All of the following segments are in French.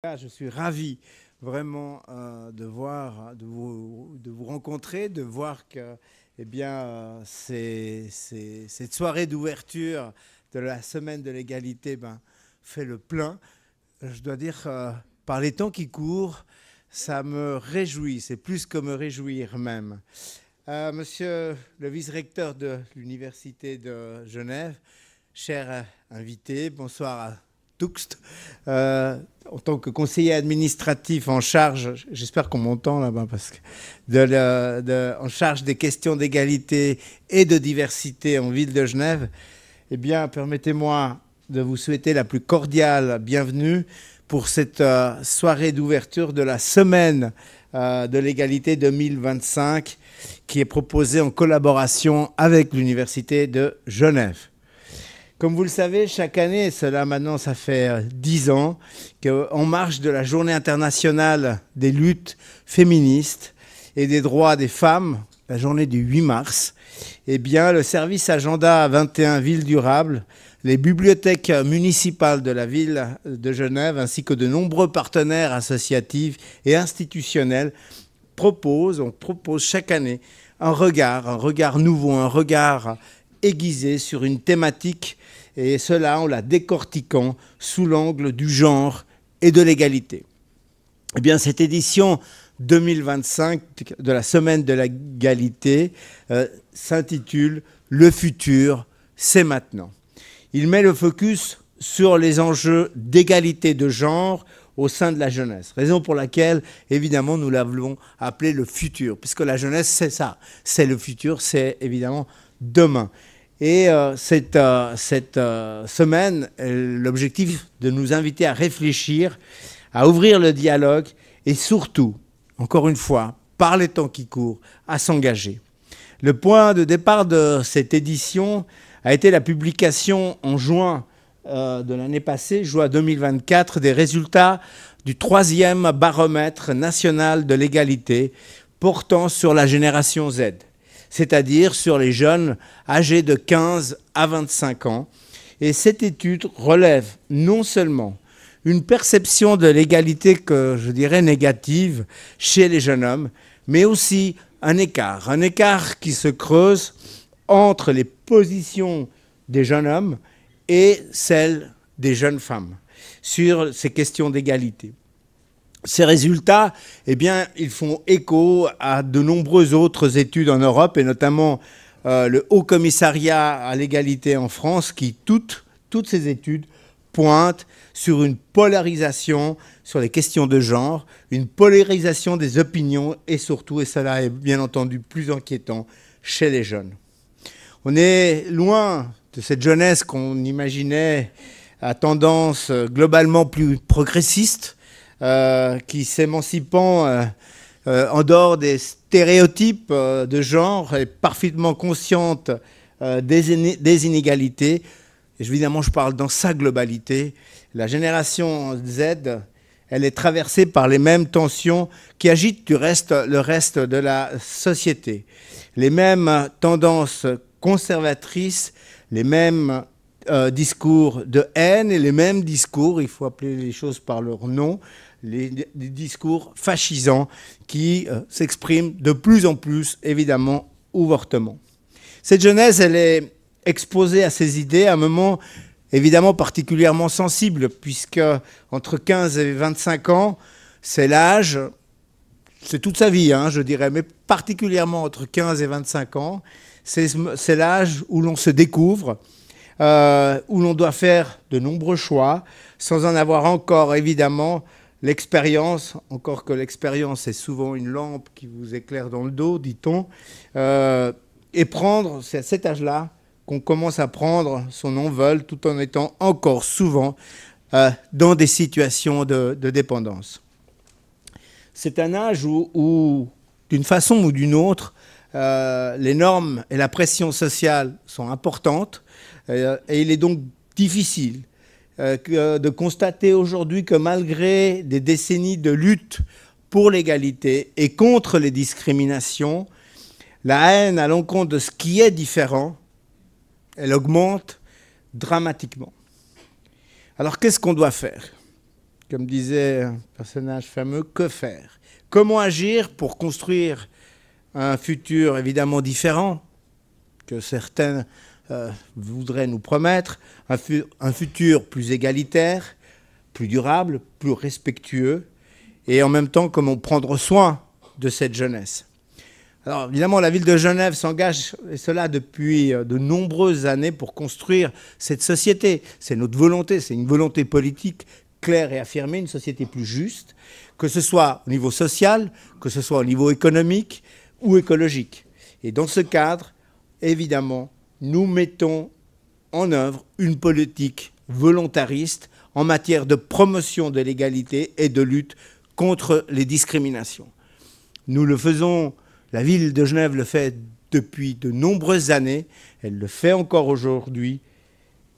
Je suis ravi vraiment de vous rencontrer, de voir que cette soirée d'ouverture de la semaine de l'égalité fait le plein. Je dois dire, par les temps qui courent, ça me réjouit, c'est plus que me réjouir même. Monsieur le vice-recteur de l'Université de Genève, cher invité, bonsoir à tous. En tant que conseiller administratif en charge, j'espère qu'on m'entend là-bas, parce que en charge des questions d'égalité et de diversité en ville de Genève, eh bien, permettez-moi de vous souhaiter la plus cordiale bienvenue pour cette soirée d'ouverture de la semaine de l'égalité 2025 qui est proposée en collaboration avec l'Université de Genève. Comme vous le savez, chaque année, et cela maintenant ça fait 10 ans, qu'en marge de la Journée internationale des luttes féministes et des droits des femmes, la journée du 8 mars, eh bien, le service Agenda 21 Villes Durables, les bibliothèques municipales de la ville de Genève, ainsi que de nombreux partenaires associatifs et institutionnels on propose chaque année un regard nouveau, un regard aiguisé sur une thématique, et cela en la décortiquant sous l'angle du genre et de l'égalité. Eh bien, cette édition 2025 de la Semaine de l'égalité s'intitule « Le futur, c'est maintenant ». Il met le focus sur les enjeux d'égalité de genre au sein de la jeunesse. Raison pour laquelle, évidemment, nous l'avons appelé le futur, puisque la jeunesse, c'est ça. C'est le futur, c'est évidemment demain. Et cette semaine, l'objectif de nous inviter à réfléchir, à ouvrir le dialogue et surtout, encore une fois, par les temps qui courent, à s'engager. Le point de départ de cette édition a été la publication en juin de l'année passée, juin 2024, des résultats du 3e baromètre national de l'égalité portant sur la génération Z, c'est-à-dire sur les jeunes âgés de 15 à 25 ans. Et cette étude relève non seulement une perception de l'égalité que je dirais négative chez les jeunes hommes, mais aussi un écart qui se creuse entre les positions des jeunes hommes et celles des jeunes femmes sur ces questions d'égalité. Ces résultats, eh bien, ils font écho à de nombreuses autres études en Europe, et notamment le Haut Commissariat à l'égalité en France, qui, toutes ces études pointent sur une polarisation sur les questions de genre, une polarisation des opinions, et surtout, et cela est bien entendu plus inquiétant, chez les jeunes. On est loin de cette jeunesse qu'on imaginait à tendance globalement plus progressiste, qui s'émancipant en dehors des stéréotypes de genre, est parfaitement consciente des inégalités. Et évidemment, je parle dans sa globalité. La génération Z, elle est traversée par les mêmes tensions qui agitent le reste de la société. Les mêmes tendances conservatrices, les mêmes discours de haine et les mêmes discours, il faut appeler les choses par leur nom, les discours fascisants qui s'expriment de plus en plus, évidemment, ouvertement. Cette jeunesse, elle est exposée à ces idées à un moment évidemment particulièrement sensible, puisque entre 15 et 25 ans, c'est l'âge, c'est toute sa vie, je dirais, mais particulièrement entre 15 et 25 ans, c'est l'âge où l'on se découvre, où l'on doit faire de nombreux choix, sans en avoir encore, évidemment, l'expérience, encore que l'expérience est souvent une lampe qui vous éclaire dans le dos, dit-on, et c'est à cet âge-là qu'on commence à prendre son envol, tout en étant encore souvent dans des situations de dépendance. C'est un âge où d'une façon ou d'une autre, les normes et la pression sociale sont importantes, et il est donc difficile de constater aujourd'hui que malgré des décennies de lutte pour l'égalité et contre les discriminations, la haine à l'encontre de ce qui est différent, elle augmente dramatiquement. Alors qu'est-ce qu'on doit faire? comme disait un personnage fameux, que faire? Comment agir pour construire un futur évidemment différent que certains voudraient nous promettre, un futur plus égalitaire, plus durable, plus respectueux, et en même temps comment prendre soin de cette jeunesse. Alors évidemment, la ville de Genève s'engage, et cela depuis de nombreuses années, pour construire cette société. C'est notre volonté, c'est une volonté politique claire et affirmée, une société plus juste, que ce soit au niveau social, que ce soit au niveau économique ou écologique. Et dans ce cadre, évidemment, nous mettons en œuvre une politique volontariste en matière de promotion de l'égalité et de lutte contre les discriminations. Nous le faisons, la ville de Genève le fait depuis de nombreuses années, elle le fait encore aujourd'hui,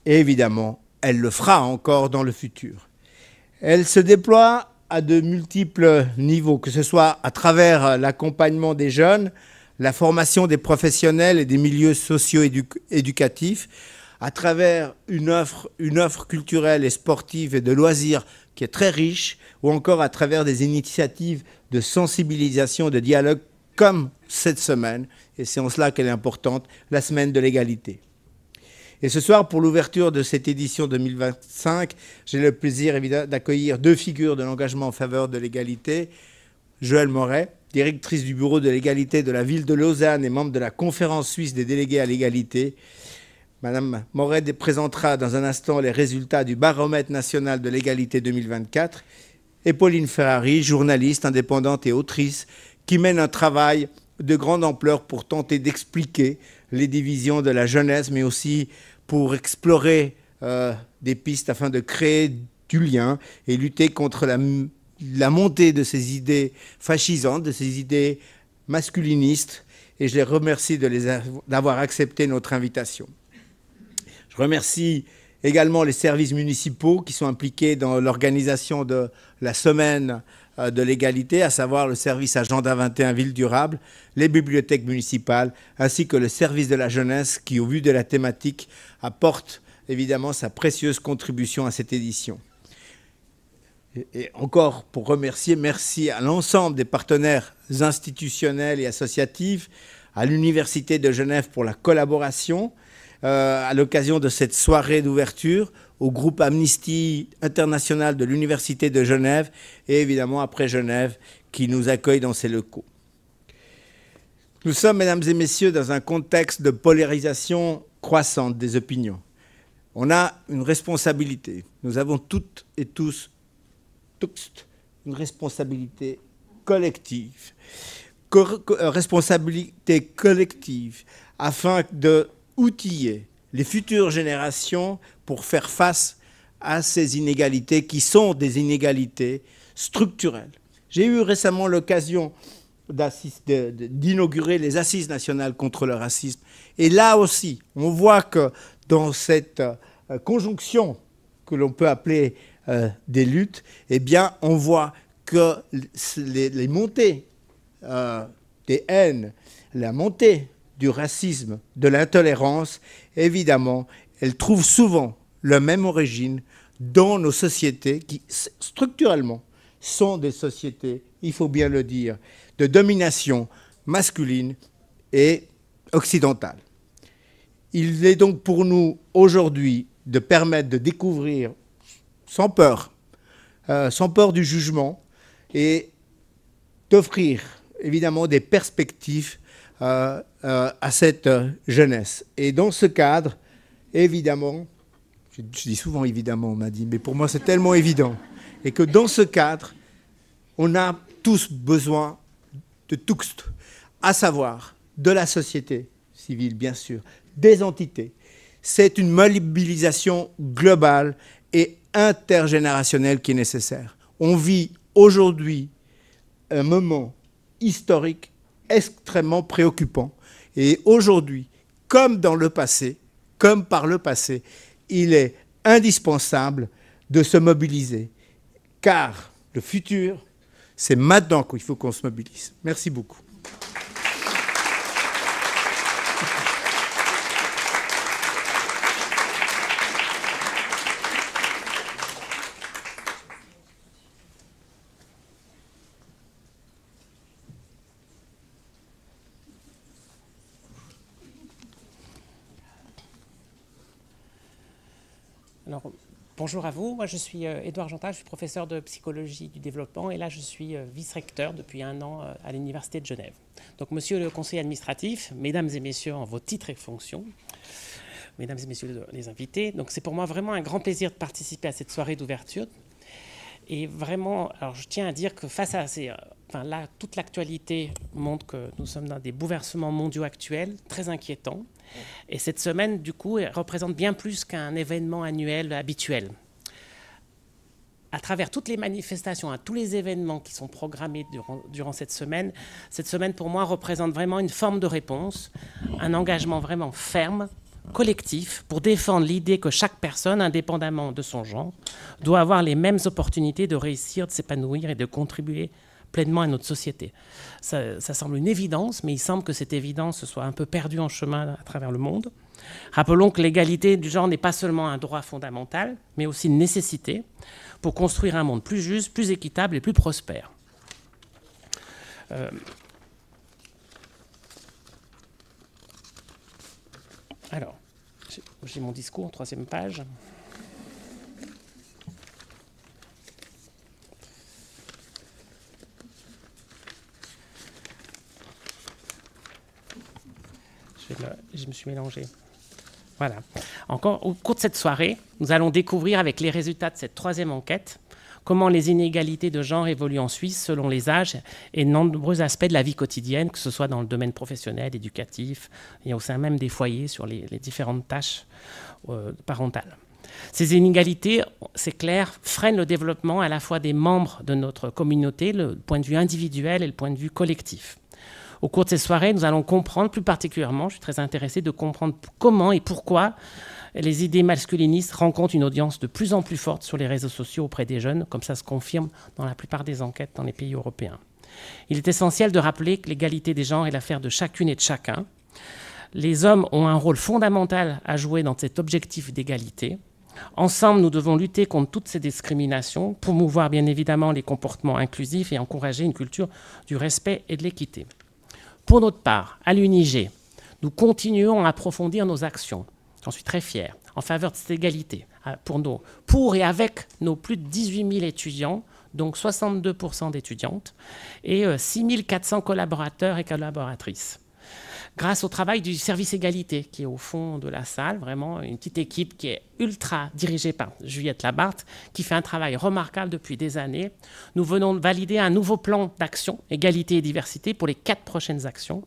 et évidemment, elle le fera encore dans le futur. Elle se déploie à de multiples niveaux, que ce soit à travers l'accompagnement des jeunes, la formation des professionnels et des milieux socio-éducatifs, à travers une offre culturelle et sportive et de loisirs qui est très riche, ou encore à travers des initiatives de sensibilisation, de dialogue, comme cette semaine, et c'est en cela qu'elle est importante, la semaine de l'égalité. Et ce soir, pour l'ouverture de cette édition 2025, j'ai le plaisir évidemment d'accueillir deux figures de l'engagement en faveur de l'égalité. Joëlle Moret, directrice du bureau de l'égalité de la ville de Lausanne et membre de la conférence suisse des délégués à l'égalité. Madame Moret présentera dans un instant les résultats du baromètre national de l'égalité 2024. Et Pauline Ferrari, journaliste indépendante et autrice, qui mène un travail de grande ampleur pour tenter d'expliquer les divisions de la jeunesse, mais aussi pour explorer des pistes afin de créer du lien et lutter contre la montée de ces idées fascisantes, de ces idées masculinistes. Et je les remercie d'avoir accepté notre invitation. Je remercie également les services municipaux qui sont impliqués dans l'organisation de la semaine de l'égalité, à savoir le service Agenda 21 Ville Durable, les bibliothèques municipales, ainsi que le service de la jeunesse qui, au vu de la thématique, apporte évidemment sa précieuse contribution à cette édition. Et encore pour remercier, merci à l'ensemble des partenaires institutionnels et associatifs, à l'Université de Genève pour la collaboration, à l'occasion de cette soirée d'ouverture, au groupe Amnesty International de l'Université de Genève et évidemment après Genève qui nous accueille dans ses locaux. Nous sommes, mesdames et messieurs, dans un contexte de polarisation croissante des opinions. On a une responsabilité. Nous avons toutes et tous une responsabilité collective. Responsabilité collective afin de outiller les futures générations pour faire face à ces inégalités qui sont des inégalités structurelles. J'ai eu récemment l'occasion d'inaugurer les Assises nationales contre le racisme. Et là aussi, on voit que dans cette conjonction que l'on peut appeler des luttes, eh bien, on voit que les montées des haines, la montée du racisme, de l'intolérance, évidemment, elles trouvent souvent la même origine dans nos sociétés qui, structurellement, sont des sociétés, il faut bien le dire, de domination masculine et occidentale. Il est donc pour nous aujourd'hui de permettre de découvrir sans peur du jugement et d'offrir évidemment des perspectives à cette jeunesse. Et dans ce cadre, évidemment, je dis souvent évidemment, on m'a dit, mais pour moi c'est tellement évident, et que dans ce cadre, on a tous besoin de tous, à savoir de la société civile, bien sûr, des entités. C'est une mobilisation globale et intergénérationnelle qui est nécessaire. On vit aujourd'hui un moment historique extrêmement préoccupant. Et aujourd'hui, comme dans le passé, comme par le passé, il est indispensable de se mobiliser. Car le futur, c'est maintenant qu'il faut qu'on se mobilise. Merci beaucoup. Alors, bonjour à vous, moi je suis Édouard Jantal, je suis professeur de psychologie du développement et là je suis vice-recteur depuis 1 an à l'Université de Genève. Donc monsieur le conseiller administratif, mesdames et messieurs en vos titres et fonctions, mesdames et messieurs les invités, donc c'est pour moi vraiment un grand plaisir de participer à cette soirée d'ouverture. Et vraiment, alors je tiens à dire que face à là, toute l'actualité montre que nous sommes dans des bouleversements mondiaux actuels très inquiétants. Et cette semaine, du coup, elle représente bien plus qu'un événement annuel habituel. À travers toutes les manifestations, tous les événements qui sont programmés durant cette semaine pour moi représente vraiment une forme de réponse, un engagement vraiment ferme, collectif, pour défendre l'idée que chaque personne, indépendamment de son genre, doit avoir les mêmes opportunités de réussir, de s'épanouir et de contribuer pleinement à notre société. Ça semble une évidence, mais il semble que cette évidence soit un peu perdue en chemin à travers le monde. Rappelons que l'égalité du genre n'est pas seulement un droit fondamental, mais aussi une nécessité pour construire un monde plus juste, plus équitable et plus prospère. Alors, j'ai mon discours, 3e page. Je me suis mélangé. Voilà. Encore, au cours de cette soirée, nous allons découvrir avec les résultats de cette 3e enquête comment les inégalités de genre évoluent en Suisse selon les âges et de nombreux aspects de la vie quotidienne, que ce soit dans le domaine professionnel, éducatif, et au sein même des foyers sur les différentes tâches parentales. Ces inégalités, c'est clair, freinent le développement à la fois des membres de notre communauté, le point de vue individuel et le point de vue collectif. Au cours de ces soirées, nous allons comprendre plus particulièrement, je suis très intéressé de comprendre comment et pourquoi les idées masculinistes rencontrent une audience de plus en plus forte sur les réseaux sociaux auprès des jeunes, comme ça se confirme dans la plupart des enquêtes dans les pays européens. Il est essentiel de rappeler que l'égalité des genres est l'affaire de chacune et de chacun. Les hommes ont un rôle fondamental à jouer dans cet objectif d'égalité. Ensemble, nous devons lutter contre toutes ces discriminations, promouvoir bien évidemment les comportements inclusifs et encourager une culture du respect et de l'équité. Pour notre part, à l'UNIG, nous continuons à approfondir nos actions. J'en suis très fier, en faveur de cette égalité, pour et avec nos plus de 18 000 étudiants, donc 62% d'étudiantes, et 6 400 collaborateurs et collaboratrices. Grâce au travail du service égalité, qui est au fond de la salle, vraiment une petite équipe qui est ultra dirigée par Juliette Labarthe, qui fait un travail remarquable depuis des années. Nous venons de valider un nouveau plan d'action, égalité et diversité, pour les 4 prochaines actions.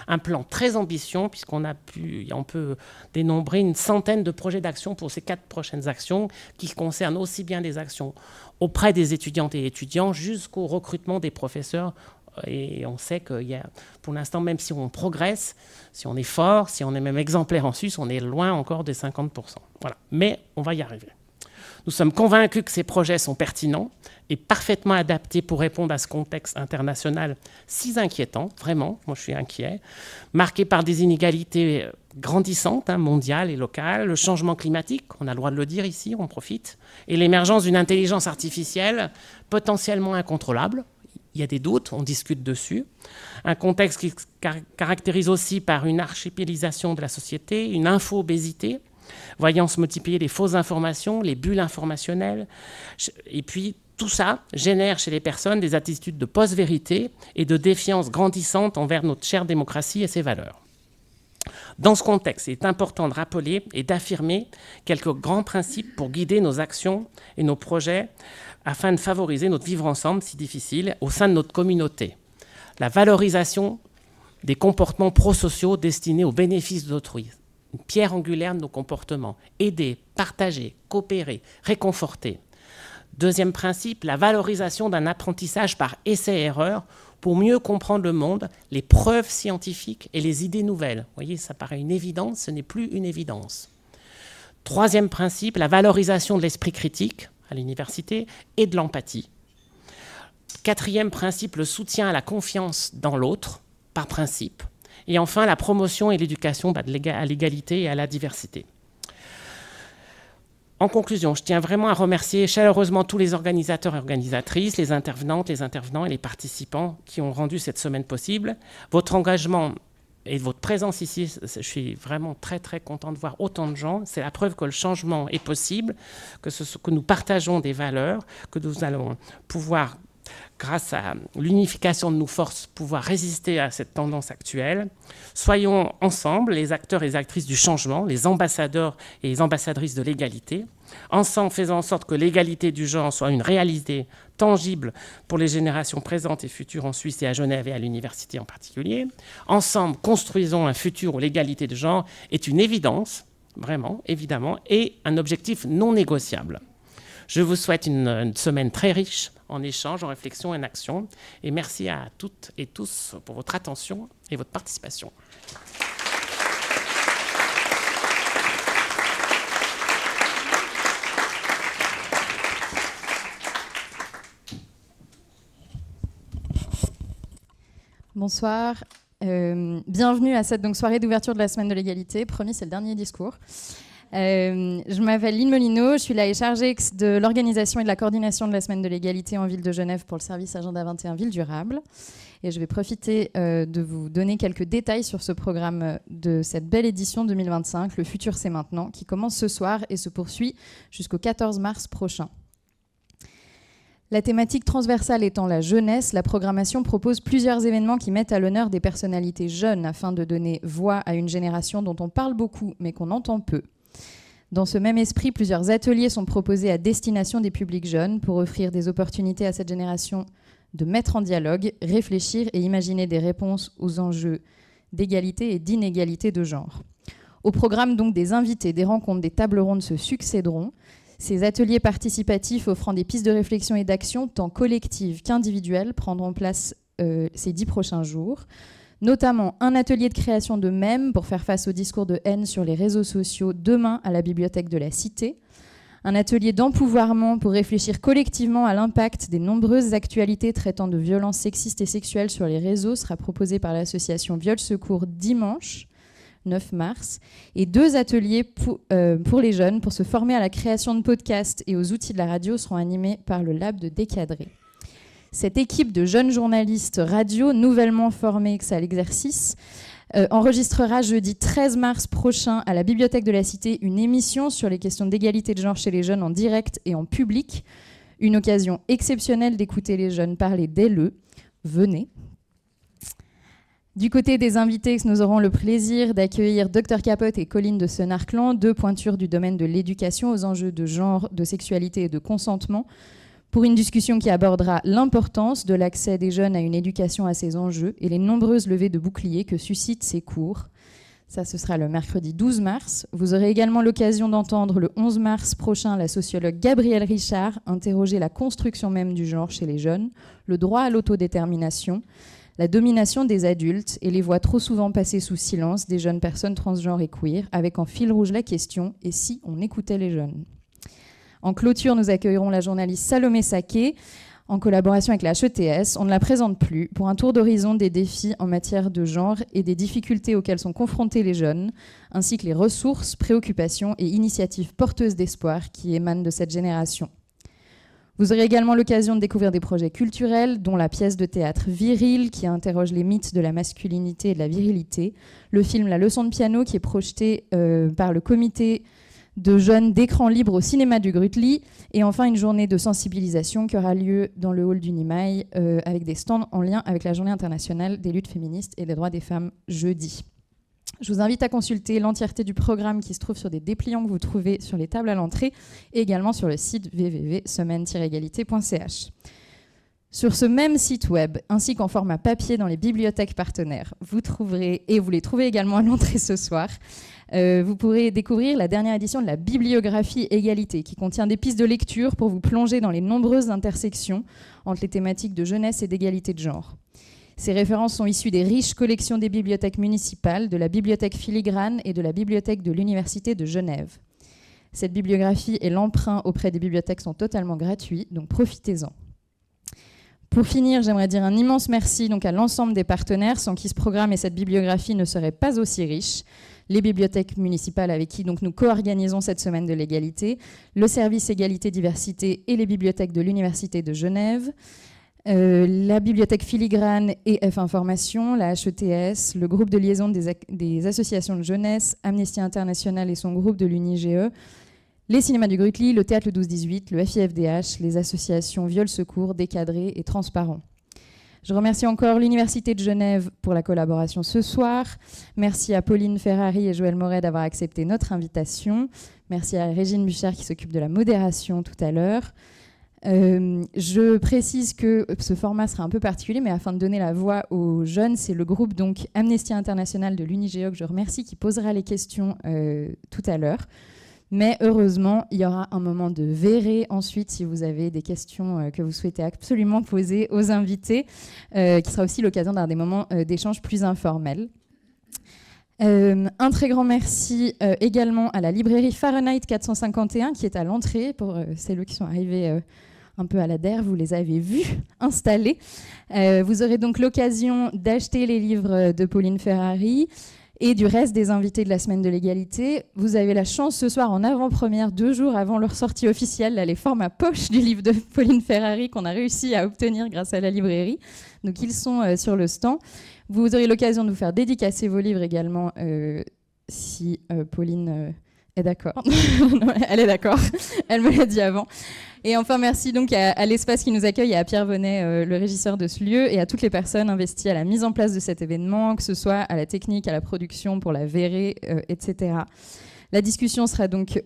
Un plan très ambitieux, puisqu'on peut dénombrer une centaine de projets d'action pour ces 4 prochaines actions, qui concernent aussi bien des actions auprès des étudiantes et étudiants, jusqu'au recrutement des professeurs. Et on sait qu'il y a, pour l'instant, même si on progresse, si on est fort, si on est même exemplaire en Suisse, on est loin encore des 50%. Voilà. Mais on va y arriver. Nous sommes convaincus que ces projets sont pertinents et parfaitement adaptés pour répondre à ce contexte international si inquiétant, vraiment, moi je suis inquiet, marqué par des inégalités grandissantes, mondiales et locales, le changement climatique, on a le droit de le dire ici, on profite, et l'émergence d'une intelligence artificielle potentiellement incontrôlable. Il y a des doutes, on discute dessus. Un contexte qui se caractérise aussi par une archipélisation de la société, une info-obésité, voyant se multiplier les fausses informations, les bulles informationnelles. Et puis, tout ça génère chez les personnes des attitudes de post-vérité et de défiance grandissante envers notre chère démocratie et ses valeurs. Dans ce contexte, il est important de rappeler et d'affirmer quelques grands principes pour guider nos actions et nos projets afin de favoriser notre vivre ensemble si difficile au sein de notre communauté. La valorisation des comportements prosociaux destinés au bénéfice d'autrui, une pierre angulaire de nos comportements. Aider, partager, coopérer, réconforter. Deuxième principe, la valorisation d'un apprentissage par essai-erreur pour mieux comprendre le monde, les preuves scientifiques et les idées nouvelles. Vous voyez, ça paraît une évidence, ce n'est plus une évidence. Troisième principe, la valorisation de l'esprit critique à l'université et de l'empathie. Quatrième principe, le soutien à la confiance dans l'autre, par principe. Et enfin, la promotion et l'éducation à l'égalité et à la diversité. En conclusion, je tiens vraiment à remercier chaleureusement tous les organisateurs et organisatrices, les intervenantes, les intervenants et les participants qui ont rendu cette semaine possible. Votre engagement et votre présence ici, je suis vraiment très très content de voir autant de gens. C'est la preuve que le changement est possible, que nous partageons des valeurs, que nous allons pouvoir, grâce à l'unification de nos forces, pouvoir résister à cette tendance actuelle. Soyons ensemble les acteurs et les actrices du changement, les ambassadeurs et les ambassadrices de l'égalité. Ensemble, faisons en sorte que l'égalité du genre soit une réalité tangible pour les générations présentes et futures en Suisse et à Genève et à l'université en particulier. Ensemble, construisons un futur où l'égalité de genre est une évidence, vraiment, évidemment, et un objectif non négociable. Je vous souhaite une semaine très riche en échanges, en réflexions et en actions. Et merci à toutes et tous pour votre attention et votre participation. Bonsoir. Bienvenue à cette soirée d'ouverture de la Semaine de l'égalité. Promis, c'est le dernier discours. Je m'appelle Lynn Molino, je suis la chargée de l'organisation et de la coordination de la Semaine de l'égalité en ville de Genève pour le service Agenda 21 Ville Durable. Et je vais profiter de vous donner quelques détails sur ce programme de cette belle édition 2025, Le futur c'est maintenant, qui commence ce soir et se poursuit jusqu'au 14 mars prochain. La thématique transversale étant la jeunesse, la programmation propose plusieurs événements qui mettent à l'honneur des personnalités jeunes afin de donner voix à une génération dont on parle beaucoup mais qu'on entend peu. Dans ce même esprit, plusieurs ateliers sont proposés à destination des publics jeunes pour offrir des opportunités à cette génération de mettre en dialogue, réfléchir et imaginer des réponses aux enjeux d'égalité et d'inégalité de genre. Au programme donc des invités, des rencontres, des tables rondes se succéderont. Ces ateliers participatifs offrant des pistes de réflexion et d'action tant collectives qu'individuelles prendront place ces 10 prochains jours. Notamment un atelier de création de mèmes pour faire face au discours de haine sur les réseaux sociaux demain à la bibliothèque de la Cité. Un atelier d'empouvoirment pour réfléchir collectivement à l'impact des nombreuses actualités traitant de violences sexistes et sexuelles sur les réseaux sera proposé par l'association Viol Secours dimanche 9 mars. Et 2 ateliers pour les jeunes pour se former à la création de podcasts et aux outils de la radio seront animés par le Lab de Décadré. Cette équipe de jeunes journalistes radio nouvellement formés à l'exercice enregistrera jeudi 13 mars prochain à la Bibliothèque de la Cité une émission sur les questions d'égalité de genre chez les jeunes en direct et en public. Une occasion exceptionnelle d'écouter les jeunes parler dès le. Venez. Du côté des invités, nous aurons le plaisir d'accueillir Dr Capote et Colline de Senarclan, 2 pointures du domaine de l'éducation aux enjeux de genre, de sexualité et de consentement, pour une discussion qui abordera l'importance de l'accès des jeunes à une éducation à ces enjeux et les nombreuses levées de boucliers que suscitent ces cours. Ça, ce sera le mercredi 12 mars. Vous aurez également l'occasion d'entendre le 11 mars prochain la sociologue Gabrielle Richard interroger la construction même du genre chez les jeunes, le droit à l'autodétermination, la domination des adultes et les voix trop souvent passées sous silence des jeunes personnes transgenres et queer, avec en fil rouge la question « Et si on écoutait les jeunes ?» En clôture, nous accueillerons la journaliste Salomé Saké, en collaboration avec la HETS, on ne la présente plus, pour un tour d'horizon des défis en matière de genre et des difficultés auxquelles sont confrontés les jeunes, ainsi que les ressources, préoccupations et initiatives porteuses d'espoir qui émanent de cette génération. Vous aurez également l'occasion de découvrir des projets culturels, dont la pièce de théâtre Viril, qui interroge les mythes de la masculinité et de la virilité, le film La leçon de piano, qui est projeté par le comité de jeunes d'écran libre au cinéma du Grutli, et enfin une journée de sensibilisation qui aura lieu dans le hall du Nimaï avec des stands en lien avec la Journée internationale des luttes féministes et des droits des femmes jeudi. Je vous invite à consulter l'entièreté du programme qui se trouve sur des dépliants que vous trouvez sur les tables à l'entrée et également sur le site www.semaine-égalité.ch. Sur ce même site web, ainsi qu'en format papier dans les bibliothèques partenaires, vous trouverez, et vous les trouvez également à l'entrée ce soir, vous pourrez découvrir la dernière édition de la bibliographie Égalité, qui contient des pistes de lecture pour vous plonger dans les nombreuses intersections entre les thématiques de jeunesse et d'égalité de genre. Ces références sont issues des riches collections des bibliothèques municipales, de la bibliothèque Filigrane et de la bibliothèque de l'Université de Genève. Cette bibliographie et l'emprunt auprès des bibliothèques sont totalement gratuits, donc profitez-en. Pour finir, j'aimerais dire un immense merci donc à l'ensemble des partenaires sans qui ce programme et cette bibliographie ne seraient pas aussi riches. Les bibliothèques municipales avec qui donc, nous co-organisons cette semaine de l'égalité, le service égalité-diversité et les bibliothèques de l'Université de Genève, la bibliothèque Filigrane et F Information, la HETS, le groupe de liaison des associations de jeunesse, Amnesty International et son groupe de l'UNIGE, les cinémas du Grutli, le théâtre le 12-18, le FIFDH, les associations Viol Secours, Décadré et Transparent. Je remercie encore l'Université de Genève pour la collaboration ce soir. Merci à Pauline Ferrari et Joël Moret d'avoir accepté notre invitation. Merci à Régine Buchère qui s'occupe de la modération tout à l'heure. Je précise que ce format sera un peu particulier, mais afin de donner la voix aux jeunes, c'est le groupe donc Amnesty International de l'UNIGE que je remercie qui posera les questions tout à l'heure. Mais heureusement, il y aura un moment de verré ensuite si vous avez des questions que vous souhaitez absolument poser aux invités, qui sera aussi l'occasion d'avoir des moments d'échange plus informels. Un très grand merci également à la librairie Fahrenheit 451 qui est à l'entrée pour celles qui sont arrivées un peu à la DER, vous les avez vus installés. Vous aurez donc l'occasion d'acheter les livres de Pauline Ferrari et du reste des invités de la Semaine de l'Égalité. Vous avez la chance ce soir en avant-première, 2 jours avant leur sortie officielle, d'aller formats poche du livre de Pauline Ferrari qu'on a réussi à obtenir grâce à la librairie. Donc ils sont sur le stand. Vous aurez l'occasion de vous faire dédicacer vos livres également si Pauline est d'accord. Elle est d'accord, elle me l'a dit avant. Et enfin, merci donc à l'Espace qui nous accueille et à Pierre Venet, le régisseur de ce lieu, et à toutes les personnes investies à la mise en place de cet événement, que ce soit à la technique, à la production, pour la verrée, etc. La discussion sera donc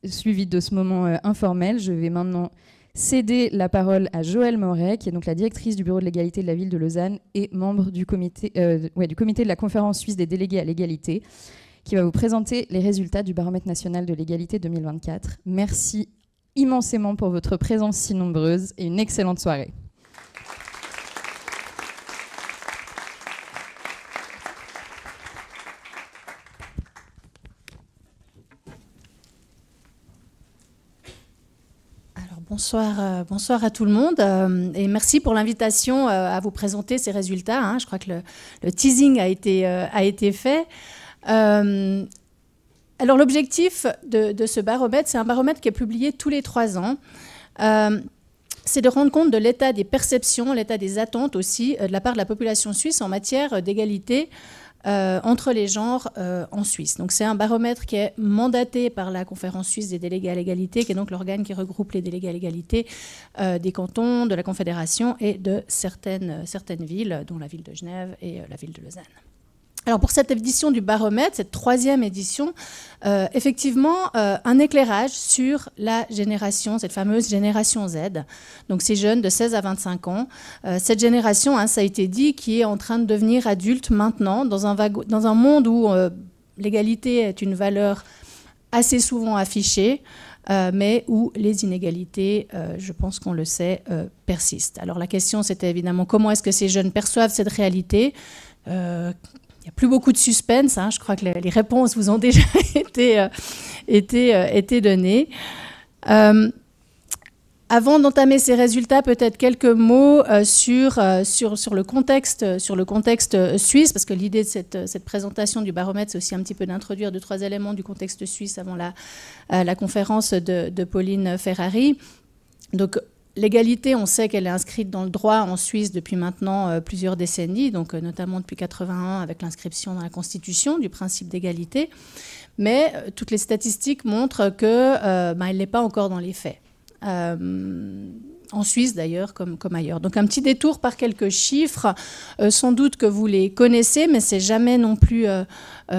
suivie de ce moment informel. Je vais maintenant céder la parole à Joël Moret, qui est donc la directrice du bureau de l'égalité de la ville de Lausanne et membre du comité de la conférence suisse des délégués à l'égalité, qui va vous présenter les résultats du baromètre national de l'égalité 2024. Merci immensément pour votre présence si nombreuse et une excellente soirée. Alors, bonsoir à tout le monde et merci pour l'invitation à vous présenter ces résultats. Je crois que le teasing a été fait. Alors l'objectif de ce baromètre, c'est un baromètre qui est publié tous les 3 ans. C'est de rendre compte de l'état des perceptions, l'état des attentes aussi de la part de la population suisse en matière d'égalité entre les genres en Suisse. Donc c'est un baromètre qui est mandaté par la conférence suisse des délégués à l'égalité, qui est donc l'organe qui regroupe les délégués à l'égalité des cantons, de la Confédération et de certaines villes, dont la ville de Genève et la ville de Lausanne. Alors pour cette édition du baromètre, cette 3e édition, effectivement, un éclairage sur la génération, cette fameuse génération Z, donc ces jeunes de 16 à 25 ans. Cette génération, ça a été dit, qui est en train de devenir adulte maintenant, dans un monde où l'égalité est une valeur assez souvent affichée, mais où les inégalités, je pense qu'on le sait, persistent. Alors la question, c'était évidemment comment est-ce que ces jeunes perçoivent cette réalité. Il n'y a plus beaucoup de suspense, je crois que les réponses vous ont déjà été données. Avant d'entamer ces résultats, peut-être quelques mots sur le contexte suisse, parce que l'idée de cette présentation du baromètre, c'est aussi un petit peu d'introduire 2-3 éléments du contexte suisse avant la conférence de Pauline Ferrari. Donc, l'égalité, on sait qu'elle est inscrite dans le droit en Suisse depuis maintenant plusieurs décennies, donc notamment depuis 1981 avec l'inscription dans la Constitution du principe d'égalité. Mais toutes les statistiques montrent qu'elle n'est pas encore dans les faits. En Suisse d'ailleurs, comme ailleurs. Donc un petit détour par quelques chiffres, sans doute que vous les connaissez, mais c'est jamais non plus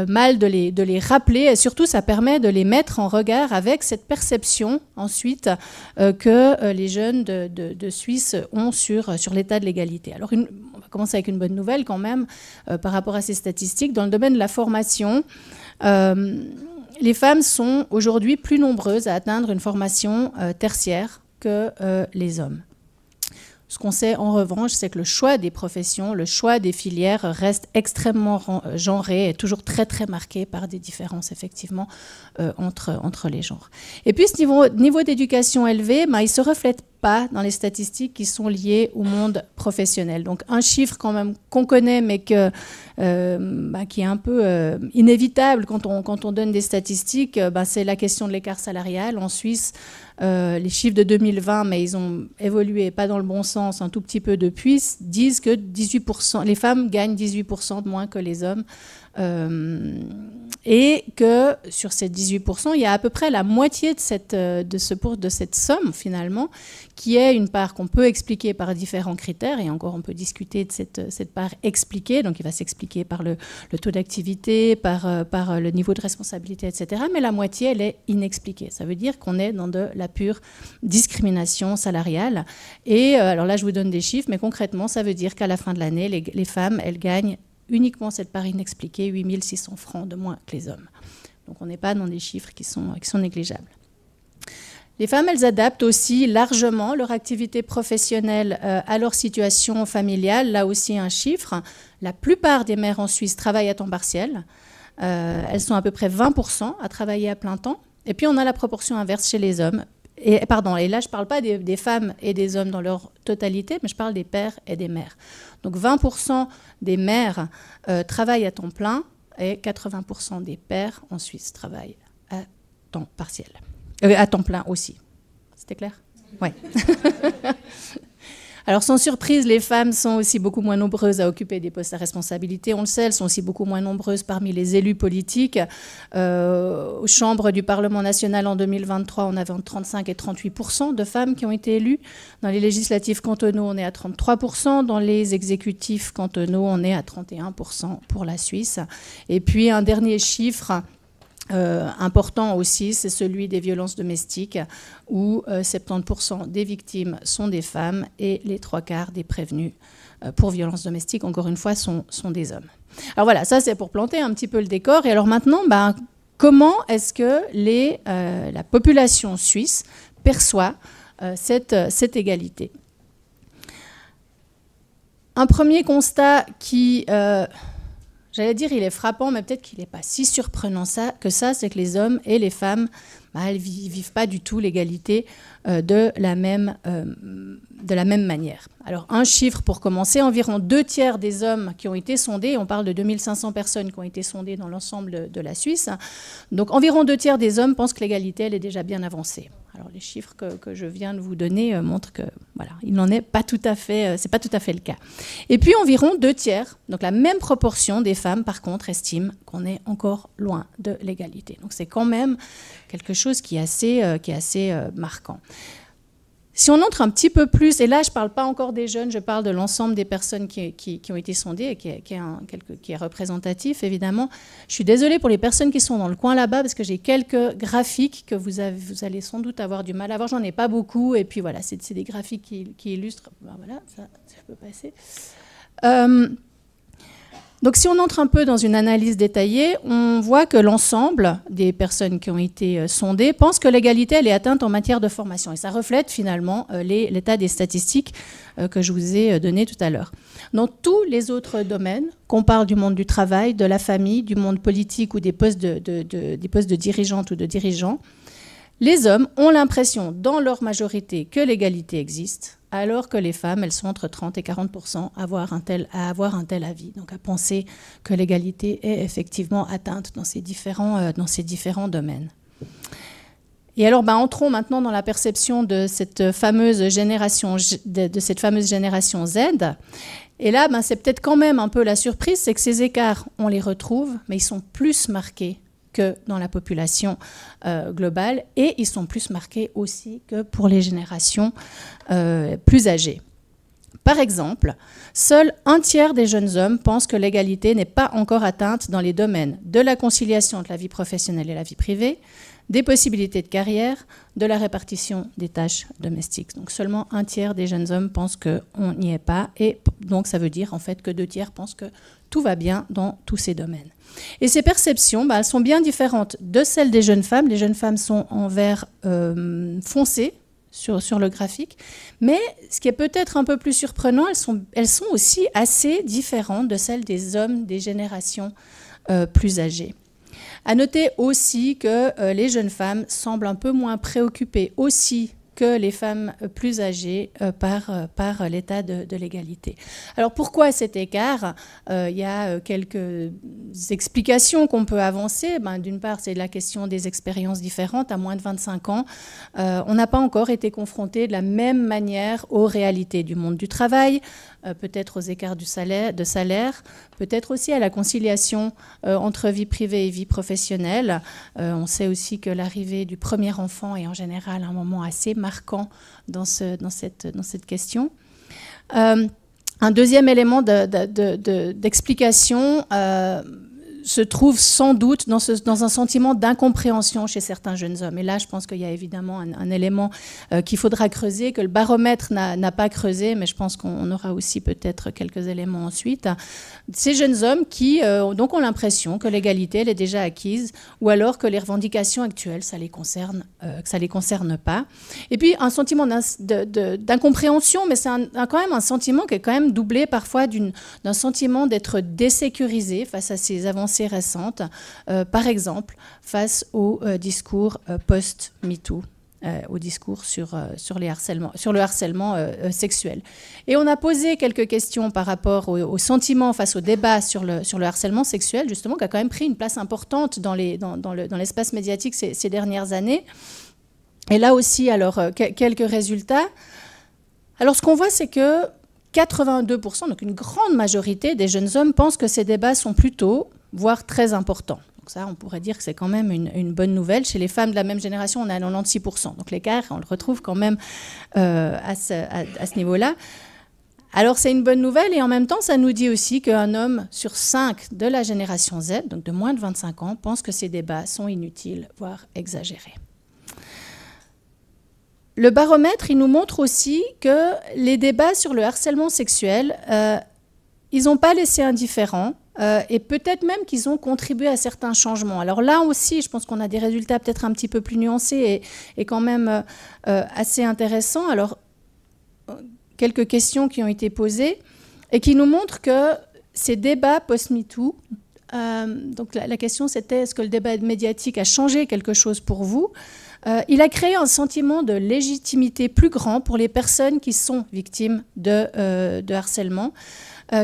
mal de les rappeler, et surtout ça permet de les mettre en regard avec cette perception ensuite que les jeunes de Suisse ont sur l'état de l'égalité. Alors on va commencer avec une bonne nouvelle quand même par rapport à ces statistiques. Dans le domaine de la formation, les femmes sont aujourd'hui plus nombreuses à atteindre une formation tertiaire que les hommes. Ce qu'on sait en revanche, c'est que le choix des professions, le choix des filières reste extrêmement genré et toujours très très marqué par des différences effectivement entre les genres. Et puis ce niveau d'éducation élevé, il se reflète pas dans les statistiques qui sont liées au monde professionnel. Donc un chiffre quand même qu'on connaît, mais qui est un peu inévitable quand on donne des statistiques, c'est la question de l'écart salarial. En Suisse, les chiffres de 2020, mais ils ont évolué pas dans le bon sens un tout petit peu depuis, disent que 18%, les femmes gagnent 18% de moins que les hommes. Et que sur ces 18%, il y a à peu près la moitié de cette somme, finalement, qui est une part qu'on peut expliquer par différents critères, et encore on peut discuter de cette part expliquée, donc il va s'expliquer par le taux d'activité, par le niveau de responsabilité, etc. Mais la moitié, elle est inexpliquée. Ça veut dire qu'on est dans de la pure discrimination salariale. Et alors là, je vous donne des chiffres, mais concrètement, ça veut dire qu'à la fin de l'année, les femmes, elles gagnent uniquement cette part inexpliquée, 8 600 francs de moins que les hommes. Donc on n'est pas dans des chiffres qui sont négligeables. Les femmes, elles adaptent aussi largement leur activité professionnelle à leur situation familiale. Là aussi, un chiffre. La plupart des mères en Suisse travaillent à temps partiel. Elles sont à peu près 20% à travailler à plein temps. Et puis on a la proportion inverse chez les hommes. Et là, je ne parle pas des femmes et des hommes dans leur totalité, mais je parle des pères et des mères. Donc 20% des mères travaillent à temps plein et 80% des pères en Suisse travaillent à temps partiel. À temps plein aussi. C'était clair ? Oui. Alors, sans surprise, les femmes sont aussi beaucoup moins nombreuses à occuper des postes à responsabilité. On le sait, elles sont aussi beaucoup moins nombreuses parmi les élus politiques. Aux chambres du Parlement national en 2023, on avait entre 35 et 38% de femmes qui ont été élues. Dans les législatives cantonaux, on est à 33%. Dans les exécutifs cantonaux, on est à 31% pour la Suisse. Et puis, un dernier chiffre important aussi, c'est celui des violences domestiques, où 70% des victimes sont des femmes et les 3/4 des prévenus pour violences domestiques, encore une fois, sont des hommes. Alors voilà, ça c'est pour planter un petit peu le décor. Et alors maintenant, comment est-ce que la population suisse perçoit cette égalité ? Un premier constat qui... j'allais dire il est frappant, mais peut-être qu'il n'est pas si surprenant que ça, c'est que les hommes et les femmes, elles ne vivent pas du tout l'égalité de la même manière. Alors un chiffre pour commencer, environ 2/3 des hommes qui ont été sondés, on parle de 2500 personnes qui ont été sondées dans l'ensemble de la Suisse, donc environ 2/3 des hommes pensent que l'égalité, elle est déjà bien avancée. Alors les chiffres que je viens de vous donner montrent que voilà, il n'en est pas tout à fait, c'est pas tout à fait le cas. Et puis environ 2/3, donc la même proportion des femmes par contre estiment qu'on est encore loin de l'égalité. Donc c'est quand même quelque chose qui est assez marquant. Si on entre un petit peu plus, et là je ne parle pas encore des jeunes, je parle de l'ensemble des personnes qui ont été sondées, et qui est représentatif évidemment. Je suis désolée pour les personnes qui sont dans le coin là-bas, parce que j'ai quelques graphiques que vous allez sans doute avoir du mal à voir. J'en ai pas beaucoup, et puis voilà, c'est des graphiques qui illustrent. Voilà, ça peut passer. Donc si on entre un peu dans une analyse détaillée, on voit que l'ensemble des personnes qui ont été sondées pensent que l'égalité, elle est atteinte en matière de formation. Et ça reflète finalement l'état des statistiques que je vous ai donné tout à l'heure. Dans tous les autres domaines, qu'on parle du monde du travail, de la famille, du monde politique ou des postes de dirigeantes ou de dirigeants, les hommes ont l'impression, dans leur majorité, que l'égalité existe, alors que les femmes, elles sont entre 30 et 40% à avoir un tel avis, donc à penser que l'égalité est effectivement atteinte dans ces différents domaines. Et alors, entrons maintenant dans la perception de cette fameuse génération Z. Et là, c'est peut-être quand même un peu la surprise, c'est que ces écarts, on les retrouve, mais ils sont plus marqués que dans la population globale, et ils sont plus marqués aussi que pour les générations plus âgées. Par exemple, seul 1/3 des jeunes hommes pensent que l'égalité n'est pas encore atteinte dans les domaines de la conciliation entre la vie professionnelle et la vie privée, des possibilités de carrière, de la répartition des tâches domestiques. Donc seulement 1/3 des jeunes hommes pensent qu'on n'y est pas, et donc ça veut dire en fait que 2/3 pensent que tout va bien dans tous ces domaines. Et ces perceptions, elles sont bien différentes de celles des jeunes femmes. Les jeunes femmes sont en vert foncé sur le graphique, mais ce qui est peut-être un peu plus surprenant, elles sont aussi assez différentes de celles des hommes des générations plus âgées. À noter aussi que les jeunes femmes semblent un peu moins préoccupées aussi que les femmes plus âgées par l'état de l'égalité. Alors pourquoi cet écart? Il y a quelques explications qu'on peut avancer. D'une part, c'est la question des expériences différentes. À moins de 25 ans, on n'a pas encore été confronté de la même manière aux réalités du monde du travail, peut-être aux écarts de salaire, peut-être aussi à la conciliation entre vie privée et vie professionnelle. On sait aussi que l'arrivée du premier enfant est en général un moment assez marquant dans cette question. Un deuxième élément d'explication se trouve sans doute dans un sentiment d'incompréhension chez certains jeunes hommes. Et là, je pense qu'il y a évidemment un élément qu'il faudra creuser, que le baromètre n'a pas creusé, mais je pense qu'on aura aussi peut-être quelques éléments ensuite. Ces jeunes hommes qui donc ont l'impression que l'égalité, elle est déjà acquise, ou alors que les revendications actuelles, ça les concerne pas. Et puis, un sentiment d'incompréhension, mais c'est quand même un sentiment qui est quand même doublé parfois d'un sentiment d'être désécurisé face à ces avancées récentes, par exemple face au discours post-MeToo, au discours sur le harcèlement sexuel. Et on a posé quelques questions par rapport au sentiment face au débat sur le harcèlement sexuel, justement, qui a quand même pris une place importante dans l'espace médiatique ces dernières années. Et là aussi, alors, quelques résultats. Alors, ce qu'on voit, c'est que 82%, donc une grande majorité des jeunes hommes, pensent que ces débats sont plutôt, voire très importants. Donc ça, on pourrait dire que c'est quand même une bonne nouvelle. Chez les femmes de la même génération, on a 96%. Donc l'écart, on le retrouve quand même à ce niveau-là. Alors c'est une bonne nouvelle et en même temps, ça nous dit aussi qu'un homme sur 5 de la génération Z, donc de moins de 25 ans, pense que ces débats sont inutiles, voire exagérés. Le baromètre, il nous montre aussi que les débats sur le harcèlement sexuel, ils n'ont pas laissé indifférents et peut-être même qu'ils ont contribué à certains changements. Alors là aussi, je pense qu'on a des résultats peut-être un petit peu plus nuancés et quand même assez intéressants. Alors, quelques questions qui ont été posées et qui nous montrent que ces débats post-MeToo, donc la question c'était est-ce que le débat médiatique a changé quelque chose pour vous ? Il a créé un sentiment de légitimité plus grand pour les personnes qui sont victimes de harcèlement,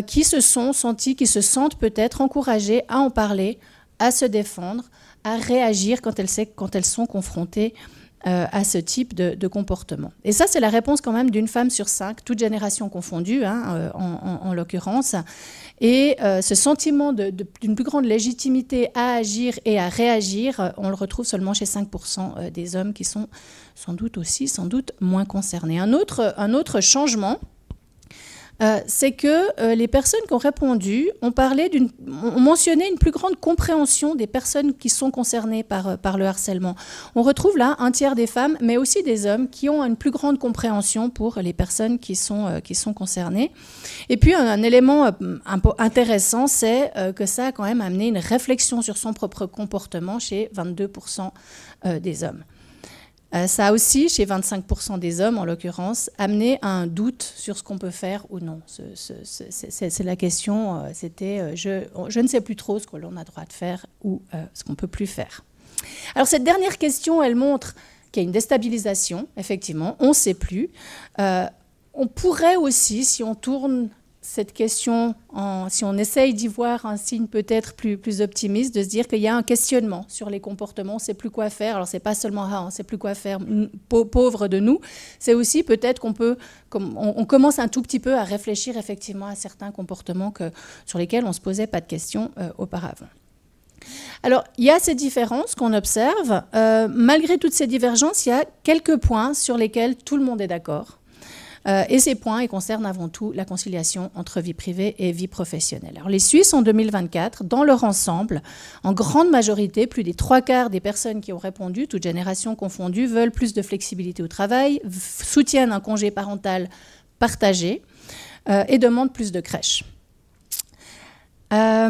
qui se sentent peut-être encouragées à en parler, à se défendre, à réagir quand elles sont confrontées à ce type de comportement. Et ça, c'est la réponse quand même d'une femme sur 5, toute génération confondue, en l'occurrence. Et ce sentiment d'une plus grande légitimité à agir et à réagir, on le retrouve seulement chez 5% des hommes qui sont sans doute moins concernés. Un autre changement, c'est que les personnes qui ont répondu ont mentionné une plus grande compréhension des personnes qui sont concernées par le harcèlement. On retrouve là un tiers des femmes, mais aussi des hommes qui ont une plus grande compréhension pour les personnes qui sont concernées. Et puis un élément intéressant, c'est que ça a quand même amené une réflexion sur son propre comportement chez 22% des hommes. Ça a aussi, chez 25% des hommes en l'occurrence, amené un doute sur ce qu'on peut faire ou non. C'est la question, c'était je ne sais plus trop ce que l'on a le droit de faire ou ce qu'on ne peut plus faire. Alors cette dernière question, elle montre qu'il y a une déstabilisation, effectivement, on ne sait plus. On pourrait aussi, si on tourne cette question, si on essaye d'y voir un signe peut-être plus optimiste, de se dire qu'il y a un questionnement sur les comportements, on ne sait plus quoi faire. Alors, ce n'est pas seulement on ne sait plus quoi faire, pauvre de nous, c'est aussi peut-être on commence un tout petit peu à réfléchir effectivement à certains comportements sur lesquels on ne se posait pas de questions auparavant. Alors, il y a ces différences qu'on observe. Malgré toutes ces divergences, il y a quelques points sur lesquels tout le monde est d'accord. Et ces points, ils concernent avant tout la conciliation entre vie privée et vie professionnelle. Alors, les Suisses, en 2024, dans leur ensemble, en grande majorité, plus des 3/4 des personnes qui ont répondu, toutes générations confondues, veulent plus de flexibilité au travail, soutiennent un congé parental partagé et demandent plus de crèches. Là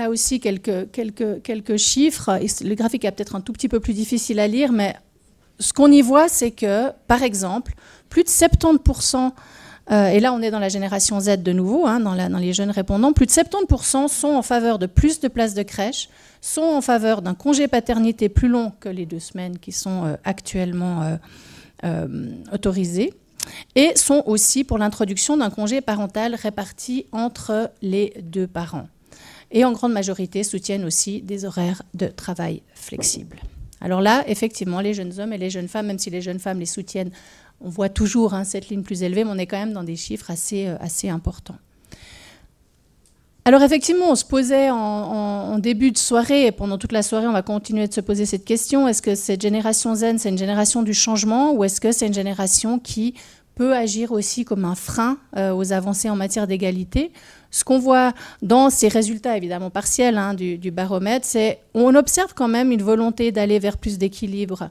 aussi, quelques chiffres. Le graphique est peut-être un tout petit peu plus difficile à lire, mais ce qu'on y voit, c'est que, par exemple, plus de 70% et là on est dans la génération Z de nouveau, hein, dans les jeunes répondants, plus de 70% sont en faveur de plus de places de crèche, sont en faveur d'un congé paternité plus long que les 2 semaines qui sont actuellement autorisées, et sont aussi pour l'introduction d'un congé parental réparti entre les 2 parents. Et en grande majorité soutiennent aussi des horaires de travail flexibles. Alors là, effectivement, les jeunes hommes et les jeunes femmes, même si les jeunes femmes les soutiennent, on voit toujours cette ligne plus élevée, mais on est quand même dans des chiffres assez importants. Alors effectivement, on se posait en début de soirée, et pendant toute la soirée, on va continuer de se poser cette question, est-ce que cette génération Z, c'est une génération du changement, ou est-ce que c'est une génération qui peut agir aussi comme un frein aux avancées en matière d'égalité? Ce qu'on voit dans ces résultats évidemment partiels du baromètre, c'est qu'on observe quand même une volonté d'aller vers plus d'équilibre,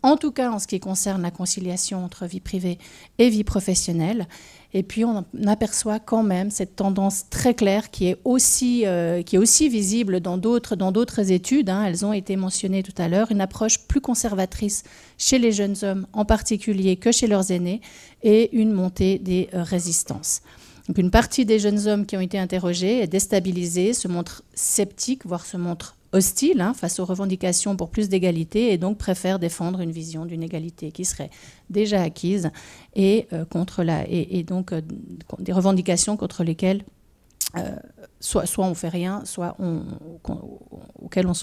en tout cas en ce qui concerne la conciliation entre vie privée et vie professionnelle. Et puis on aperçoit quand même cette tendance très claire qui est aussi visible dans d'autres études, hein, elles ont été mentionnées tout à l'heure, une approche plus conservatrice chez les jeunes hommes en particulier que chez leurs aînés, et une montée des résistances. Donc une partie des jeunes hommes qui ont été interrogés est déstabilisée, se montre sceptique, voire se montre hostile face aux revendications pour plus d'égalité, et donc préfère défendre une vision d'une égalité qui serait déjà acquise et donc des revendications contre lesquelles soit on fait rien, soit auxquelles on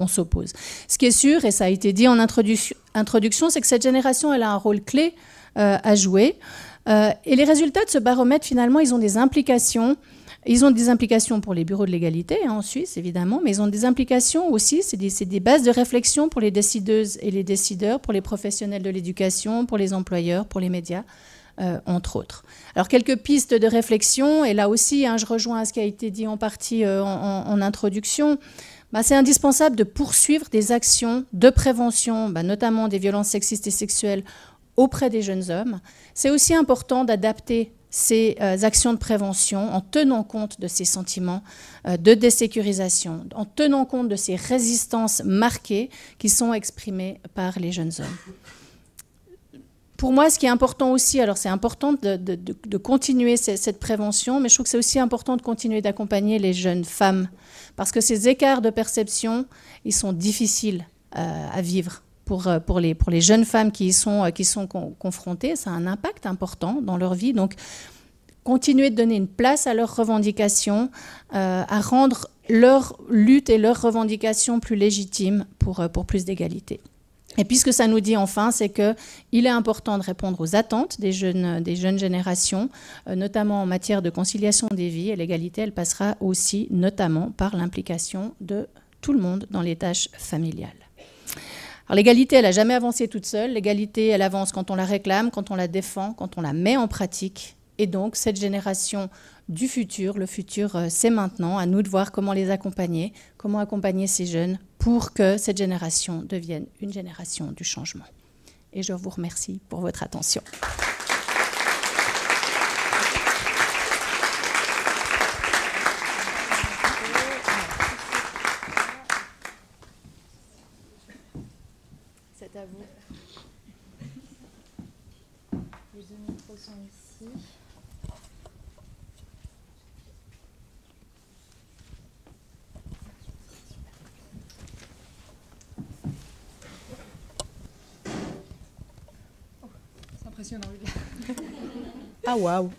s'oppose. Ce qui est sûr, et ça a été dit en introduction, c'est que cette génération elle a un rôle clé à jouer. Et les résultats de ce baromètre, finalement, ils ont des implications. Ils ont des implications pour les bureaux de l'égalité, en Suisse, évidemment, mais ils ont des implications aussi, c'est des bases de réflexion pour les décideuses et les décideurs, pour les professionnels de l'éducation, pour les employeurs, pour les médias, entre autres. Alors, quelques pistes de réflexion, et là aussi, je rejoins ce qui a été dit en partie en introduction. C'est indispensable de poursuivre des actions de prévention, notamment des violences sexistes et sexuelles, auprès des jeunes hommes. C'est aussi important d'adapter ces actions de prévention en tenant compte de ces sentiments de désécurisation, en tenant compte de ces résistances marquées qui sont exprimées par les jeunes hommes. Pour moi, ce qui est important aussi, alors c'est important de continuer cette prévention, mais je trouve que c'est aussi important de continuer d'accompagner les jeunes femmes, parce que ces écarts de perception, ils sont difficiles à vivre. Pour les jeunes femmes qui y sont confrontées, ça a un impact important dans leur vie. Donc, continuer de donner une place à leurs revendications, à rendre leur lutte et leurs revendications plus légitimes pour plus d'égalité. Et puis, ce que ça nous dit enfin, c'est qu'il est important de répondre aux attentes des jeunes générations, notamment en matière de conciliation des vies. Et l'égalité, elle passera aussi notamment par l'implication de tout le monde dans les tâches familiales. Alors l'égalité, elle n'a jamais avancé toute seule. L'égalité, elle avance quand on la réclame, quand on la défend, quand on la met en pratique. Et donc, cette génération du futur, le futur, c'est maintenant. À nous de voir comment les accompagner, comment accompagner ces jeunes pour que cette génération devienne une génération du changement. Et je vous remercie pour votre attention. C'est à vous. Les deux micros sont ici. C'est impressionnant. Ah waouh.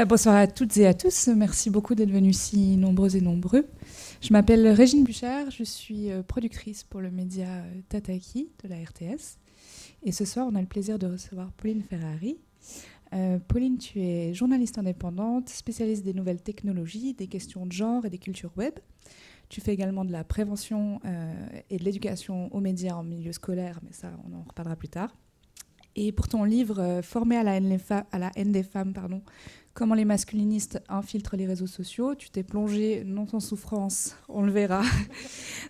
Bonsoir à toutes et à tous. Merci beaucoup d'être venus si nombreuses et nombreux. Je m'appelle Régine Buchard, je suis productrice pour le média Tataki de la RTS. Et ce soir, on a le plaisir de recevoir Pauline Ferrari. Pauline, tu es journaliste indépendante, spécialiste des nouvelles technologies, des questions de genre et des cultures web. Tu fais également de la prévention et de l'éducation aux médias en milieu scolaire, mais ça, on en reparlera plus tard. Et pour ton livre « Formé à la haine des femmes », comment les masculinistes infiltrent les réseaux sociaux, tu t'es plongé, non sans souffrance, on le verra,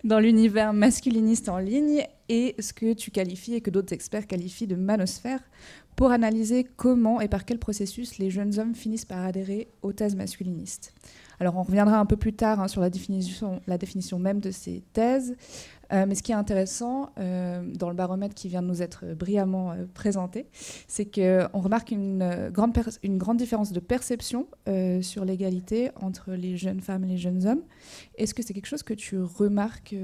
dans l'univers masculiniste en ligne et ce que tu qualifies et que d'autres experts qualifient de manosphère pour analyser comment et par quel processus les jeunes hommes finissent par adhérer aux thèses masculinistes. Alors on reviendra un peu plus tard sur la définition même de ces thèses. Mais ce qui est intéressant dans le baromètre qui vient de nous être brillamment présenté, c'est qu'on remarque une grande différence de perception sur l'égalité entre les jeunes femmes et les jeunes hommes. Est-ce que c'est quelque chose que tu remarques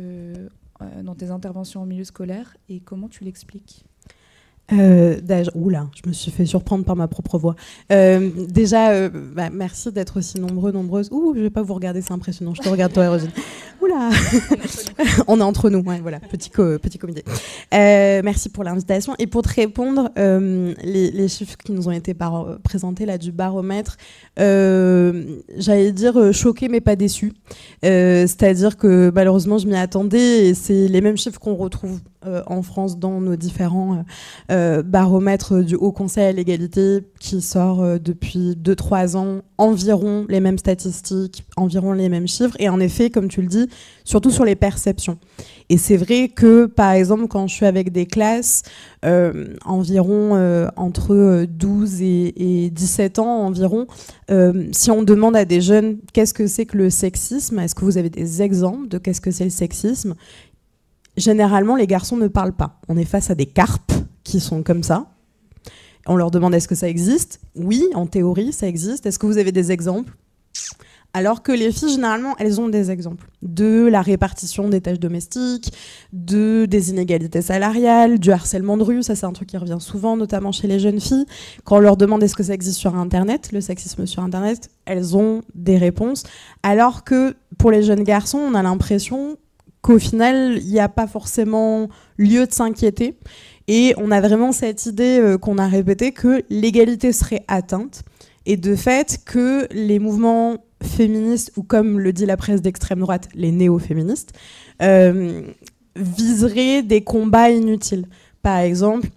dans tes interventions en milieu scolaire et comment tu l'expliques ? Oula, je me suis fait surprendre par ma propre voix. Déjà, merci d'être aussi nombreuses. Ouh, je vais pas vous regarder, c'est impressionnant. Je te regarde toi, Rosine. Oula, on est entre nous. Ouais, voilà, petit comité. Merci pour l'invitation et pour te répondre, les chiffres qui nous ont été présentés là du baromètre. J'allais dire choqué mais pas déçu. C'est-à-dire que malheureusement, je m'y attendais et c'est les mêmes chiffres qu'on retrouve en France dans nos différents baromètres du Haut Conseil à l'égalité qui sort depuis 2-3 ans, environ les mêmes statistiques, environ les mêmes chiffres. Et en effet, comme tu le dis, surtout sur les perceptions. Et c'est vrai que, par exemple, quand je suis avec des classes, environ entre 12 et 17 ans environ, si on demande à des jeunes qu'est-ce que c'est que le sexisme, est-ce que vous avez des exemples de qu'est-ce que c'est le sexisme ? Généralement, les garçons ne parlent pas. On est face à des carpes qui sont comme ça. On leur demande est-ce que ça existe ? Oui, en théorie, ça existe. Est-ce que vous avez des exemples ? Alors que les filles, généralement, elles ont des exemples de la répartition des tâches domestiques, des inégalités salariales, du harcèlement de rue. Ça, c'est un truc qui revient souvent, notamment chez les jeunes filles. Quand on leur demande est-ce que ça existe sur Internet, le sexisme sur Internet, elles ont des réponses. Alors que pour les jeunes garçons, on a l'impression qu'au final, il n'y a pas forcément lieu de s'inquiéter. Et on a vraiment cette idée qu'on a répétée que l'égalité serait atteinte. Et de fait, que les mouvements féministes, ou comme le dit la presse d'extrême droite, les néo-féministes, viseraient des combats inutiles. Par exemple,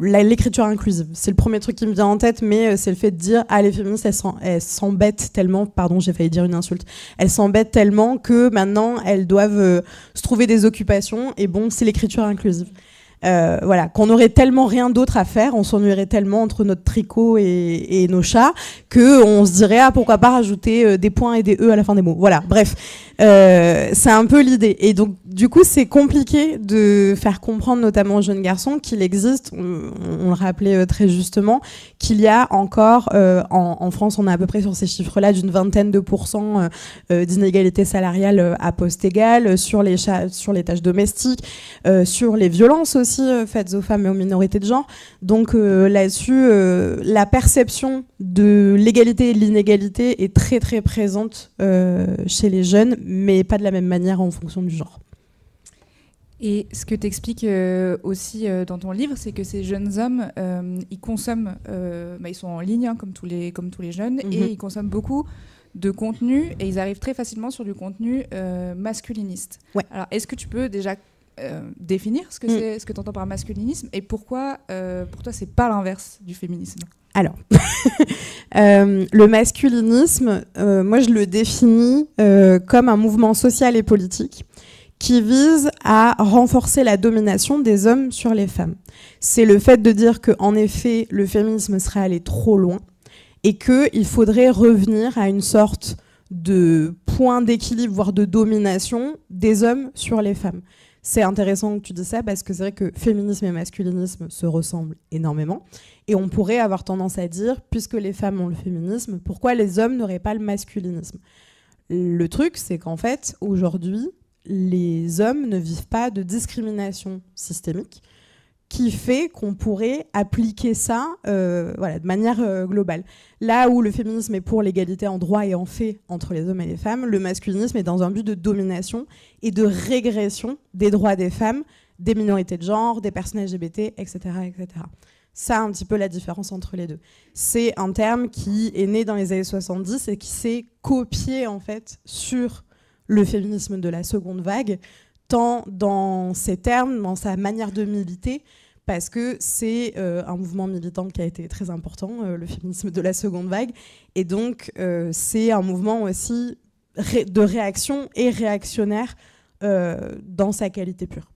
l'écriture inclusive. C'est le premier truc qui me vient en tête, mais c'est le fait de dire « Ah, les féministes, elles s'embêtent tellement... » Pardon, j'ai failli dire une insulte. Elles s'embêtent tellement que maintenant, elles doivent se trouver des occupations. Et bon, c'est l'écriture inclusive. Voilà, qu'on aurait tellement rien d'autre à faire, on s'ennuierait tellement entre notre tricot et nos chats, qu'on se dirait ah, pourquoi pas rajouter des points et des E à la fin des mots. Voilà, bref, c'est un peu l'idée. Et donc, du coup, c'est compliqué de faire comprendre, notamment aux jeunes garçons, qu'il existe, on le rappelait très justement, qu'il y a encore, en France, on est à peu près sur ces chiffres-là, d'une 20% d'inégalité salariale à poste égal, sur les tâches domestiques, sur les violences aussi faites aux femmes et aux minorités de genre. Donc là-dessus, la perception de l'égalité et de l'inégalité est très très présente chez les jeunes, mais pas de la même manière en fonction du genre. Et ce que tu expliques aussi dans ton livre, c'est que ces jeunes hommes, ils consomment, ils sont en ligne comme tous les jeunes, et ils consomment beaucoup de contenu, et ils arrivent très facilement sur du contenu masculiniste. Ouais. Alors, est-ce que tu peux déjà définir ce que tu entends par masculinisme, et pourquoi pour toi c'est pas l'inverse du féminisme? Alors, le masculinisme, moi je le définis comme un mouvement social et politique qui vise à renforcer la domination des hommes sur les femmes. C'est le fait de dire qu'en effet, le féminisme serait allé trop loin et qu'il faudrait revenir à une sorte de point d'équilibre, voire de domination des hommes sur les femmes. C'est intéressant que tu dis ça parce que c'est vrai que féminisme et masculinisme se ressemblent énormément. Et on pourrait avoir tendance à dire, puisque les femmes ont le féminisme, pourquoi les hommes n'auraient pas le masculinisme? Le truc, c'est qu'en fait, aujourd'hui, les hommes ne vivent pas de discrimination systémique qui fait qu'on pourrait appliquer ça de manière globale. Là où le féminisme est pour l'égalité en droit et en fait entre les hommes et les femmes, le masculinisme est dans un but de domination et de régression des droits des femmes, des minorités de genre, des personnes LGBT, etc., etc. Ça, un petit peu la différence entre les deux. C'est un terme qui est né dans les années 70 et qui s'est copié en fait sur le féminisme de la seconde vague, tant dans ses termes, dans sa manière de militer, parce que c'est un mouvement militant qui a été très important, le féminisme de la seconde vague, et donc c'est un mouvement aussi de réaction et réactionnaire dans sa qualité pure.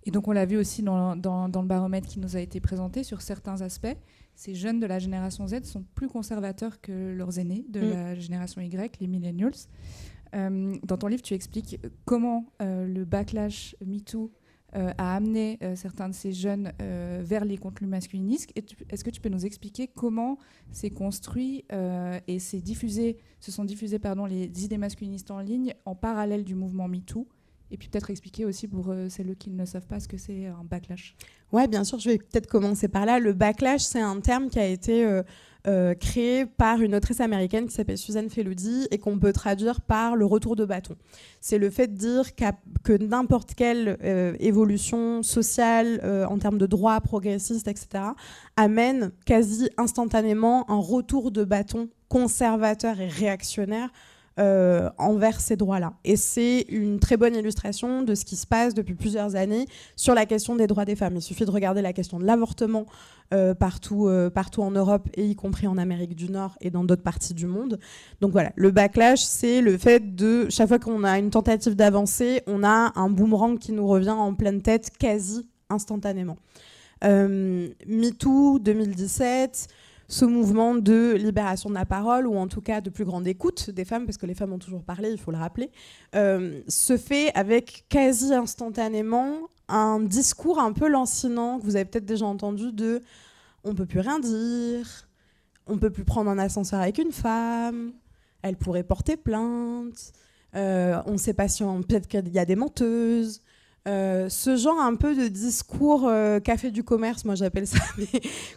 Et donc on l'a vu aussi dans le baromètre qui nous a été présenté sur certains aspects. Ces jeunes de la génération Z sont plus conservateurs que leurs aînés de la génération Y, les millennials. Dans ton livre, tu expliques comment le backlash MeToo a amené certains de ces jeunes vers les contenus masculinistes. Est-ce que tu peux nous expliquer comment c'est construit et se sont diffusées les idées masculinistes en ligne en parallèle du mouvement MeToo? Et puis peut-être expliquer aussi pour celles qui ne savent pas ce que c'est un backlash. Ouais, bien sûr, je vais peut-être commencer par là. Le backlash, c'est un terme qui a été créé par une autrice américaine qui s'appelle Susan Faludi et qu'on peut traduire par le retour de bâton. C'est le fait de dire que n'importe quelle évolution sociale en termes de droits progressistes, etc., amène quasi instantanément un retour de bâton conservateur et réactionnaire envers ces droits-là. Et c'est une très bonne illustration de ce qui se passe depuis plusieurs années sur la question des droits des femmes. Il suffit de regarder la question de l'avortement partout en Europe, et y compris en Amérique du Nord et dans d'autres parties du monde. Donc voilà, le backlash, c'est le fait de, chaque fois qu'on a une tentative d'avancée, on a un boomerang qui nous revient en pleine tête quasi instantanément. MeToo 2017... ce mouvement de libération de la parole, ou en tout cas de plus grande écoute des femmes, parce que les femmes ont toujours parlé, il faut le rappeler, se fait avec quasi instantanément un discours un peu lancinant, que vous avez peut-être déjà entendu, de « on peut plus rien dire »,« on peut plus prendre un ascenseur avec une femme »,« elle pourrait porter plainte »,« on ne sait pas si peut-être qu'il y a des menteuses ». Ce genre un peu de discours café du commerce, moi j'appelle ça, mais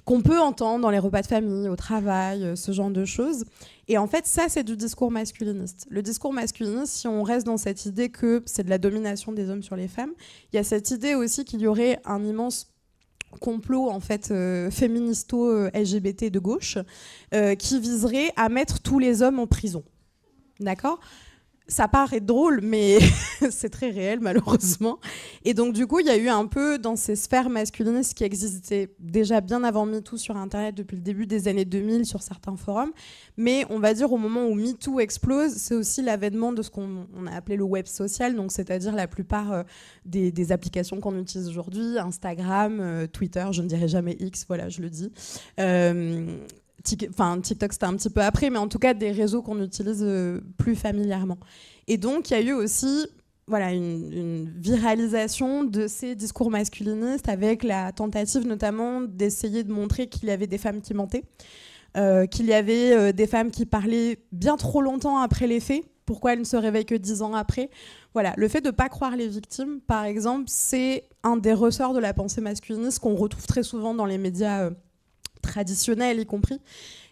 qu'on peut entendre dans les repas de famille, au travail, ce genre de choses. Et en fait, ça, c'est du discours masculiniste. Le discours masculiniste, si on reste dans cette idée que c'est de la domination des hommes sur les femmes, il y a cette idée aussi qu'il y aurait un immense complot en fait féministo-LGBT de gauche qui viserait à mettre tous les hommes en prison. D'accord ? Ça paraît drôle, mais c'est très réel, malheureusement. Et donc, du coup, il y a eu un peu, dans ces sphères masculinistes qui existaient déjà bien avant MeToo sur Internet, depuis le début des années 2000, sur certains forums. Mais on va dire, au moment où MeToo explose, c'est aussi l'avènement de ce qu'on a appelé le web social, donc c'est-à-dire la plupart des applications qu'on utilise aujourd'hui, Instagram, Twitter, je ne dirai jamais X, voilà, je le dis. TikTok c'était un petit peu après, mais en tout cas des réseaux qu'on utilise plus familièrement. Et donc il y a eu aussi une viralisation de ces discours masculinistes, avec la tentative notamment d'essayer de montrer qu'il y avait des femmes qui mentaient, qu'il y avait des femmes qui parlaient bien trop longtemps après les faits. Pourquoi elles ne se réveillent que 10 ans après ? Voilà, le fait de ne pas croire les victimes, par exemple, c'est un des ressorts de la pensée masculiniste qu'on retrouve très souvent dans les médias traditionnel y compris.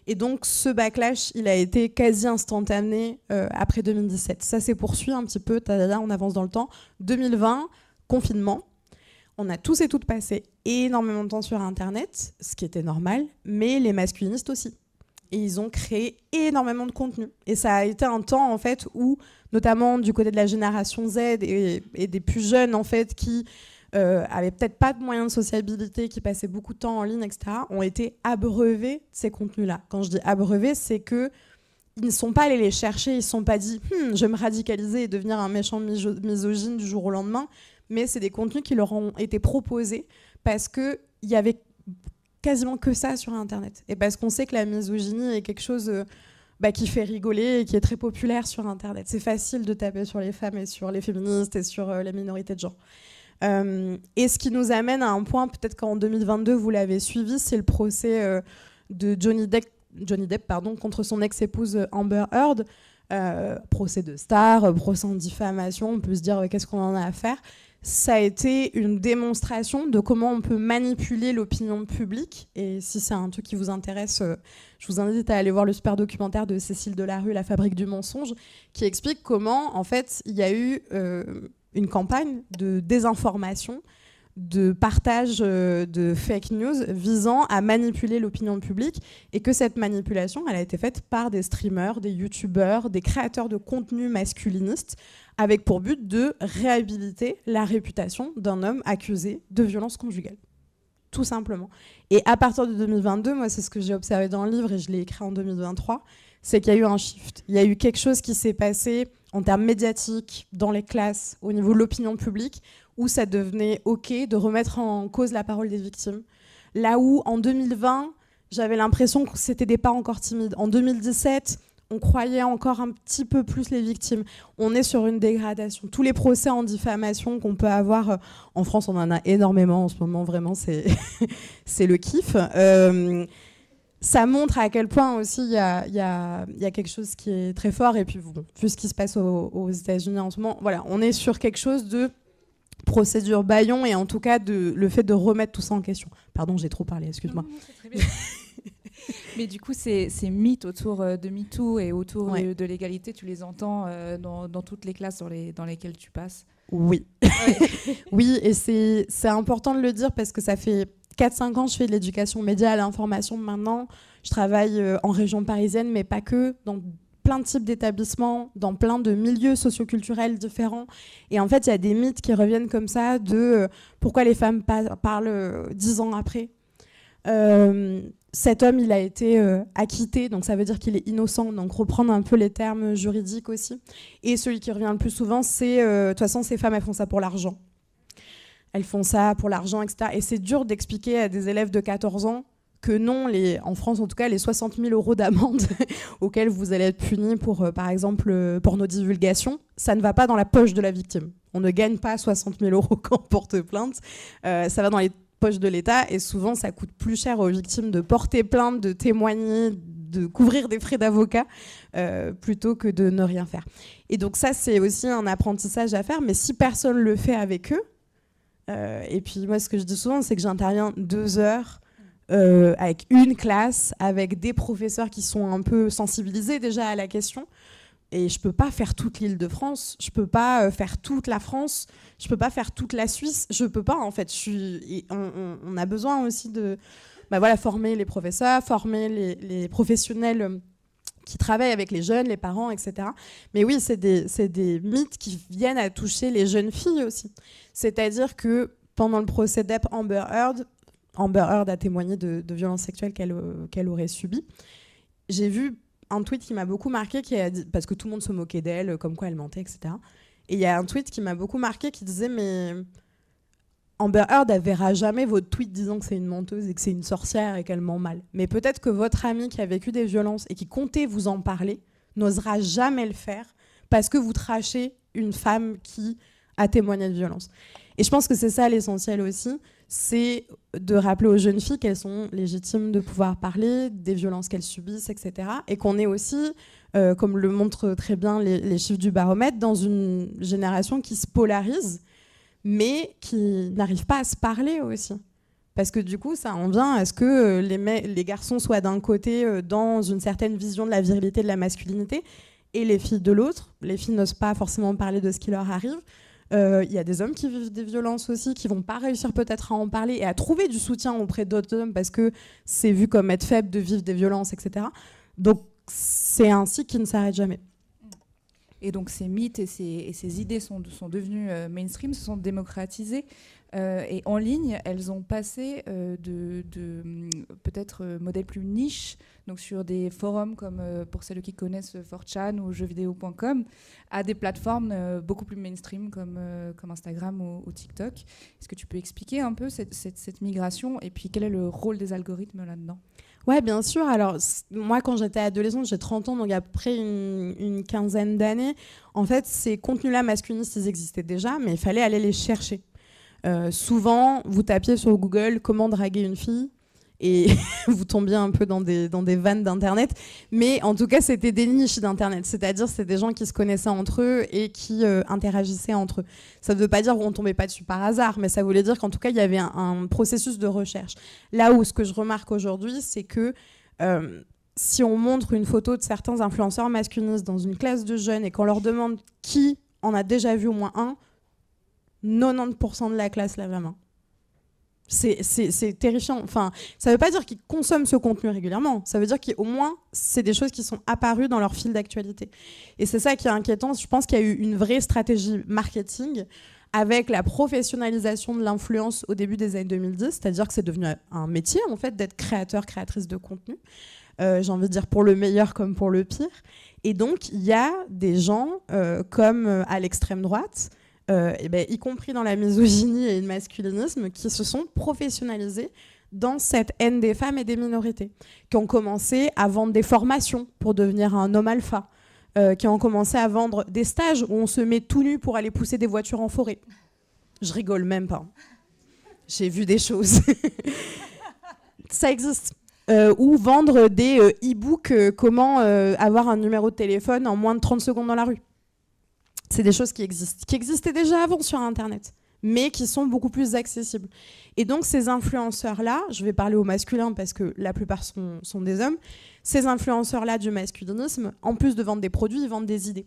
Et donc ce backlash, il a été quasi instantané après 2017. Ça s'est poursuivi un petit peu, là on avance dans le temps. 2020, confinement. On a tous et toutes passé énormément de temps sur Internet, ce qui était normal, mais les masculinistes aussi. Et ils ont créé énormément de contenu. Et ça a été un temps en fait où, notamment du côté de la génération Z et des plus jeunes en fait, qui avaient peut-être pas de moyens de sociabilité, qui passaient beaucoup de temps en ligne, etc., ont été abreuvés de ces contenus-là. Quand je dis abreuvés, c'est qu'ils ne sont pas allés les chercher, ils ne se sont pas dit « je vais me radicaliser et devenir un méchant misogyne du jour au lendemain », mais c'est des contenus qui leur ont été proposés parce qu'il y avait quasiment que ça sur Internet. Et parce qu'on sait que la misogynie est quelque chose qui fait rigoler et qui est très populaire sur Internet. C'est facile de taper sur les femmes et sur les féministes et sur les minorités de genre. Et ce qui nous amène à un point, peut-être qu'en 2022 vous l'avez suivi, c'est le procès de Johnny Depp contre son ex-épouse Amber Heard, procès de star, procès en diffamation, on peut se dire qu'est-ce qu'on en a à faire. Ça a été une démonstration de comment on peut manipuler l'opinion publique, et si c'est un truc qui vous intéresse, je vous invite à aller voir le super documentaire de Cécile Delarue, La fabrique du mensonge, qui explique comment en fait il y a eu une campagne de désinformation, de partage de fake news visant à manipuler l'opinion publique, et que cette manipulation, elle a été faite par des streamers, des youtubeurs, des créateurs de contenu masculinistes, avec pour but de réhabiliter la réputation d'un homme accusé de violence conjugale. Tout simplement. Et à partir de 2022, moi c'est ce que j'ai observé dans le livre, et je l'ai écrit en 2023, c'est qu'il y a eu un shift. Il y a eu quelque chose qui s'est passé en termes médiatiques, dans les classes, au niveau de l'opinion publique, où ça devenait OK de remettre en cause la parole des victimes. Là où, en 2020, j'avais l'impression que c'était des pas encore timides. En 2017, on croyait encore un petit peu plus les victimes. On est sur une dégradation. Tous les procès en diffamation qu'on peut avoir en France, on en a énormément en ce moment, vraiment, c'est le kiff. Ça montre à quel point aussi il y a quelque chose qui est très fort. Et puis, bon, vu ce qui se passe aux États-Unis en ce moment, voilà, on est sur quelque chose de procédure bâillon et en tout cas le fait de remettre tout ça en question. Pardon, j'ai trop parlé, excuse-moi. Non, c'est très bien. Mais du coup, ces mythes autour de MeToo et autour de l'égalité, tu les entends dans toutes les classes dans lesquelles tu passes? Oui. Oui, et c'est important de le dire parce que ça fait 4-5 ans que je fais de l'éducation média à l'information maintenant. Je travaille en région parisienne, mais pas que, dans plein de types d'établissements, dans plein de milieux socioculturels différents. Et en fait, il y a des mythes qui reviennent comme ça de pourquoi les femmes parlent 10 ans après. Cet homme, il a été acquitté, donc ça veut dire qu'il est innocent, donc reprendre un peu les termes juridiques aussi. Et celui qui revient le plus souvent, c'est de toute façon, ces femmes, elles font ça pour l'argent. Elles font ça pour l'argent, etc. Et c'est dur d'expliquer à des élèves de 14 ans que non, en France en tout cas, les 60 000 € d'amende auxquels vous allez être punis pour, par exemple, pornodivulgation, ça ne va pas dans la poche de la victime. On ne gagne pas 60 000 € quand on porte plainte. Ça va dans les poches de l'État et souvent, ça coûte plus cher aux victimes de porter plainte, de témoigner, de couvrir des frais d'avocat plutôt que de ne rien faire. Et donc ça, c'est aussi un apprentissage à faire, mais si personne ne le fait avec eux, et puis moi, ce que je dis souvent, c'est que j'interviens 2 heures avec une classe, avec des professeurs qui sont un peu sensibilisés déjà à la question. Et je peux pas faire toute l'Île-de-France, je peux pas faire toute la France, je peux pas faire toute la Suisse, je peux pas en fait. On a besoin aussi de former les professeurs, former les professionnels qui travaillent avec les jeunes, les parents, etc. Mais oui, c'est des mythes qui viennent à toucher les jeunes filles aussi. C'est-à-dire que pendant le procès d'Amber Heard a témoigné de violences sexuelles qu'elle aurait subies. J'ai vu un tweet qui m'a beaucoup marqué, parce que tout le monde se moquait d'elle, comme quoi elle mentait, etc. Et il y a un tweet qui m'a beaucoup marqué qui disait « Mais Amber Heard, elle verra jamais votre tweet disant que c'est une menteuse et que c'est une sorcière et qu'elle ment mal. Mais peut-être que votre amie qui a vécu des violences et qui comptait vous en parler n'osera jamais le faire parce que vous trachez une femme qui a témoigné de violence. » Et je pense que c'est ça l'essentiel aussi, c'est de rappeler aux jeunes filles qu'elles sont légitimes de pouvoir parler des violences qu'elles subissent, etc. Et qu'on est aussi, comme le montrent très bien les chiffres du baromètre, dans une génération qui se polarise, mais qui n'arrive pas à se parler aussi. Parce que du coup, ça en vient à ce que les garçons soient d'un côté dans une certaine vision de la virilité, de la masculinité, et les filles de l'autre. Les filles n'osent pas forcément parler de ce qui leur arrive. Il y a des hommes qui vivent des violences aussi, qui vont pas réussir peut-être à en parler et à trouver du soutien auprès d'autres hommes parce que c'est vu comme être faible de vivre des violences, etc. Donc c'est un cycle qui ne s'arrête jamais. Et donc ces mythes et ces idées sont devenues mainstream, se sont démocratisées. Et en ligne, elles ont passé de peut-être modèles plus niches, donc sur des forums comme, pour celles qui connaissent 4chan ou jeuxvideo.com, à des plateformes beaucoup plus mainstream comme Instagram ou TikTok. Est-ce que tu peux expliquer un peu cette migration et puis quel est le rôle des algorithmes là-dedans ? Ouais, bien sûr. Alors, moi, quand j'étais adolescente, j'ai 30 ans, donc après une quinzaine d'années, en fait, ces contenus-là masculinistes, ils existaient déjà, mais il fallait aller les chercher. Souvent, vous tapiez sur Google « Comment draguer une fille ?» et vous tombiez un peu dans des vannes d'Internet. Mais en tout cas, c'était des niches d'Internet. C'est-à-dire, c'était des gens qui se connaissaient entre eux et qui interagissaient entre eux. Ça ne veut pas dire qu'on ne tombait pas dessus par hasard, mais ça voulait dire qu'en tout cas, il y avait un processus de recherche. Là où ce que je remarque aujourd'hui, c'est que si on montre une photo de certains influenceurs masculinistes dans une classe de jeunes et qu'on leur demande qui en a déjà vu au moins un, 90% de la classe lève la main. C'est terrifiant. Enfin, ça ne veut pas dire qu'ils consomment ce contenu régulièrement. Ça veut dire qu'au moins, c'est des choses qui sont apparues dans leur fil d'actualité. Et c'est ça qui est inquiétant. Je pense qu'il y a eu une vraie stratégie marketing avec la professionnalisation de l'influence au début des années 2010. C'est-à-dire que c'est devenu un métier, en fait, d'être créateur, créatrice de contenu. J'ai envie de dire pour le meilleur comme pour le pire. Et donc, il y a des gens comme à l'extrême droite, y compris dans la misogynie et le masculinisme, qui se sont professionnalisés dans cette haine des femmes et des minorités, qui ont commencé à vendre des formations pour devenir un homme alpha, qui ont commencé à vendre des stages où on se met tout nu pour aller pousser des voitures en forêt. Je rigole même pas. J'ai vu des choses. Ça existe. Ou vendre des e-books, comment avoir un numéro de téléphone en moins de 30 secondes dans la rue. C'est des choses qui existaient déjà avant sur Internet, mais qui sont beaucoup plus accessibles. Et donc ces influenceurs-là, je vais parler au masculin parce que la plupart sont des hommes, ces influenceurs-là du masculinisme, en plus de vendre des produits, ils vendent des idées.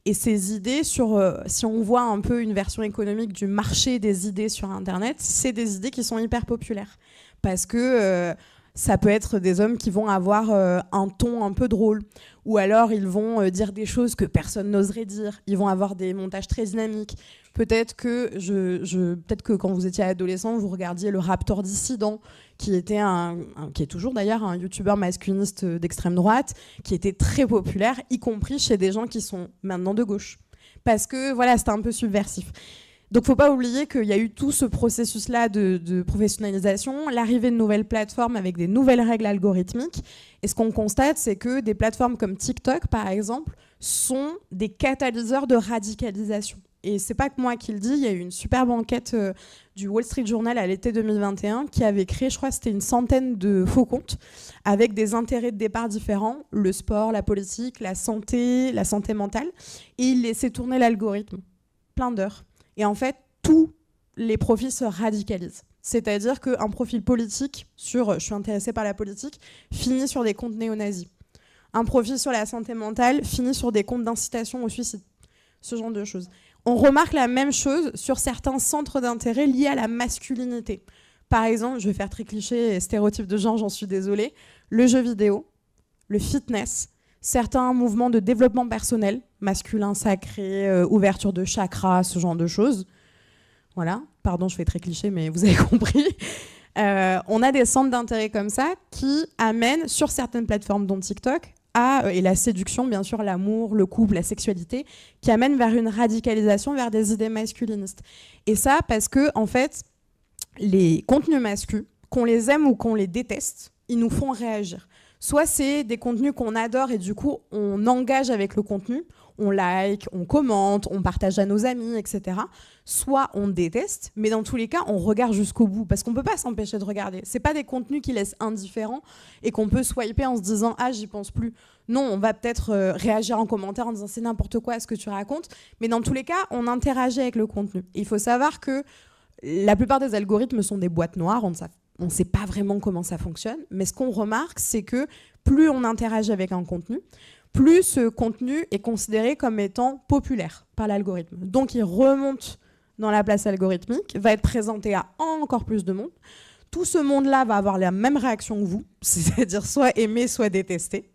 Et ces idées, si on voit un peu une version économique du marché des idées sur Internet, c'est des idées qui sont hyper populaires. Parce que ça peut être des hommes qui vont avoir un ton un peu drôle, ou alors ils vont dire des choses que personne n'oserait dire, ils vont avoir des montages très dynamiques. Peut-être que quand vous étiez adolescent, vous regardiez le Raptor Dissident, qui était qui est toujours d'ailleurs un youtubeur masculiniste d'extrême droite, qui était très populaire, y compris chez des gens qui sont maintenant de gauche. Parce que voilà, c'était un peu subversif. Donc il ne faut pas oublier qu'il y a eu tout ce processus-là de professionnalisation, l'arrivée de nouvelles plateformes avec des nouvelles règles algorithmiques. Et ce qu'on constate, c'est que des plateformes comme TikTok, par exemple, sont des catalyseurs de radicalisation. Et c'est pas que moi qui le dis, il y a eu une superbe enquête du Wall Street Journal à l'été 2021 qui avait créé, je crois, c'était une centaine de faux comptes avec des intérêts de départ différents, le sport, la politique, la santé mentale. Et il laissait tourner l'algorithme, plein d'heures. Et en fait, tous les profils se radicalisent. C'est-à-dire qu'un profil politique sur « je suis intéressé par la politique » finit sur des comptes néo-nazis. Un profil sur la santé mentale finit sur des comptes d'incitation au suicide. Ce genre de choses. On remarque la même chose sur certains centres d'intérêt liés à la masculinité. Par exemple, je vais faire très cliché et stéréotype de genre, j'en suis désolée, le jeu vidéo, le fitness, certains mouvements de développement personnel, masculin sacré, ouverture de chakras, ce genre de choses. Voilà, pardon, je fais très cliché, mais vous avez compris. On a des centres d'intérêt comme ça qui amènent, sur certaines plateformes dont TikTok, et la séduction, bien sûr, l'amour, le couple, la sexualité, qui amènent vers une radicalisation, vers des idées masculinistes. Et ça, parce que, en fait, les contenus masculins, qu'on les aime ou qu'on les déteste, ils nous font réagir. Soit c'est des contenus qu'on adore et du coup, on engage avec le contenu, on like, on commente, on partage à nos amis, etc. Soit on déteste, mais dans tous les cas, on regarde jusqu'au bout, parce qu'on ne peut pas s'empêcher de regarder. Ce n'est pas des contenus qui laissent indifférents et qu'on peut swiper en se disant « Ah, j'y pense plus ». Non, on va peut-être réagir en commentaire en disant « C'est n'importe quoi ce que tu racontes », mais dans tous les cas, on interagit avec le contenu. Et il faut savoir que la plupart des algorithmes sont des boîtes noires, on ne sait pas vraiment comment ça fonctionne, mais ce qu'on remarque, c'est que plus on interagit avec un contenu, plus ce contenu est considéré comme étant populaire par l'algorithme. Donc il remonte dans la place algorithmique, va être présenté à encore plus de monde. Tout ce monde-là va avoir la même réaction que vous, c'est-à-dire soit aimer, soit détester.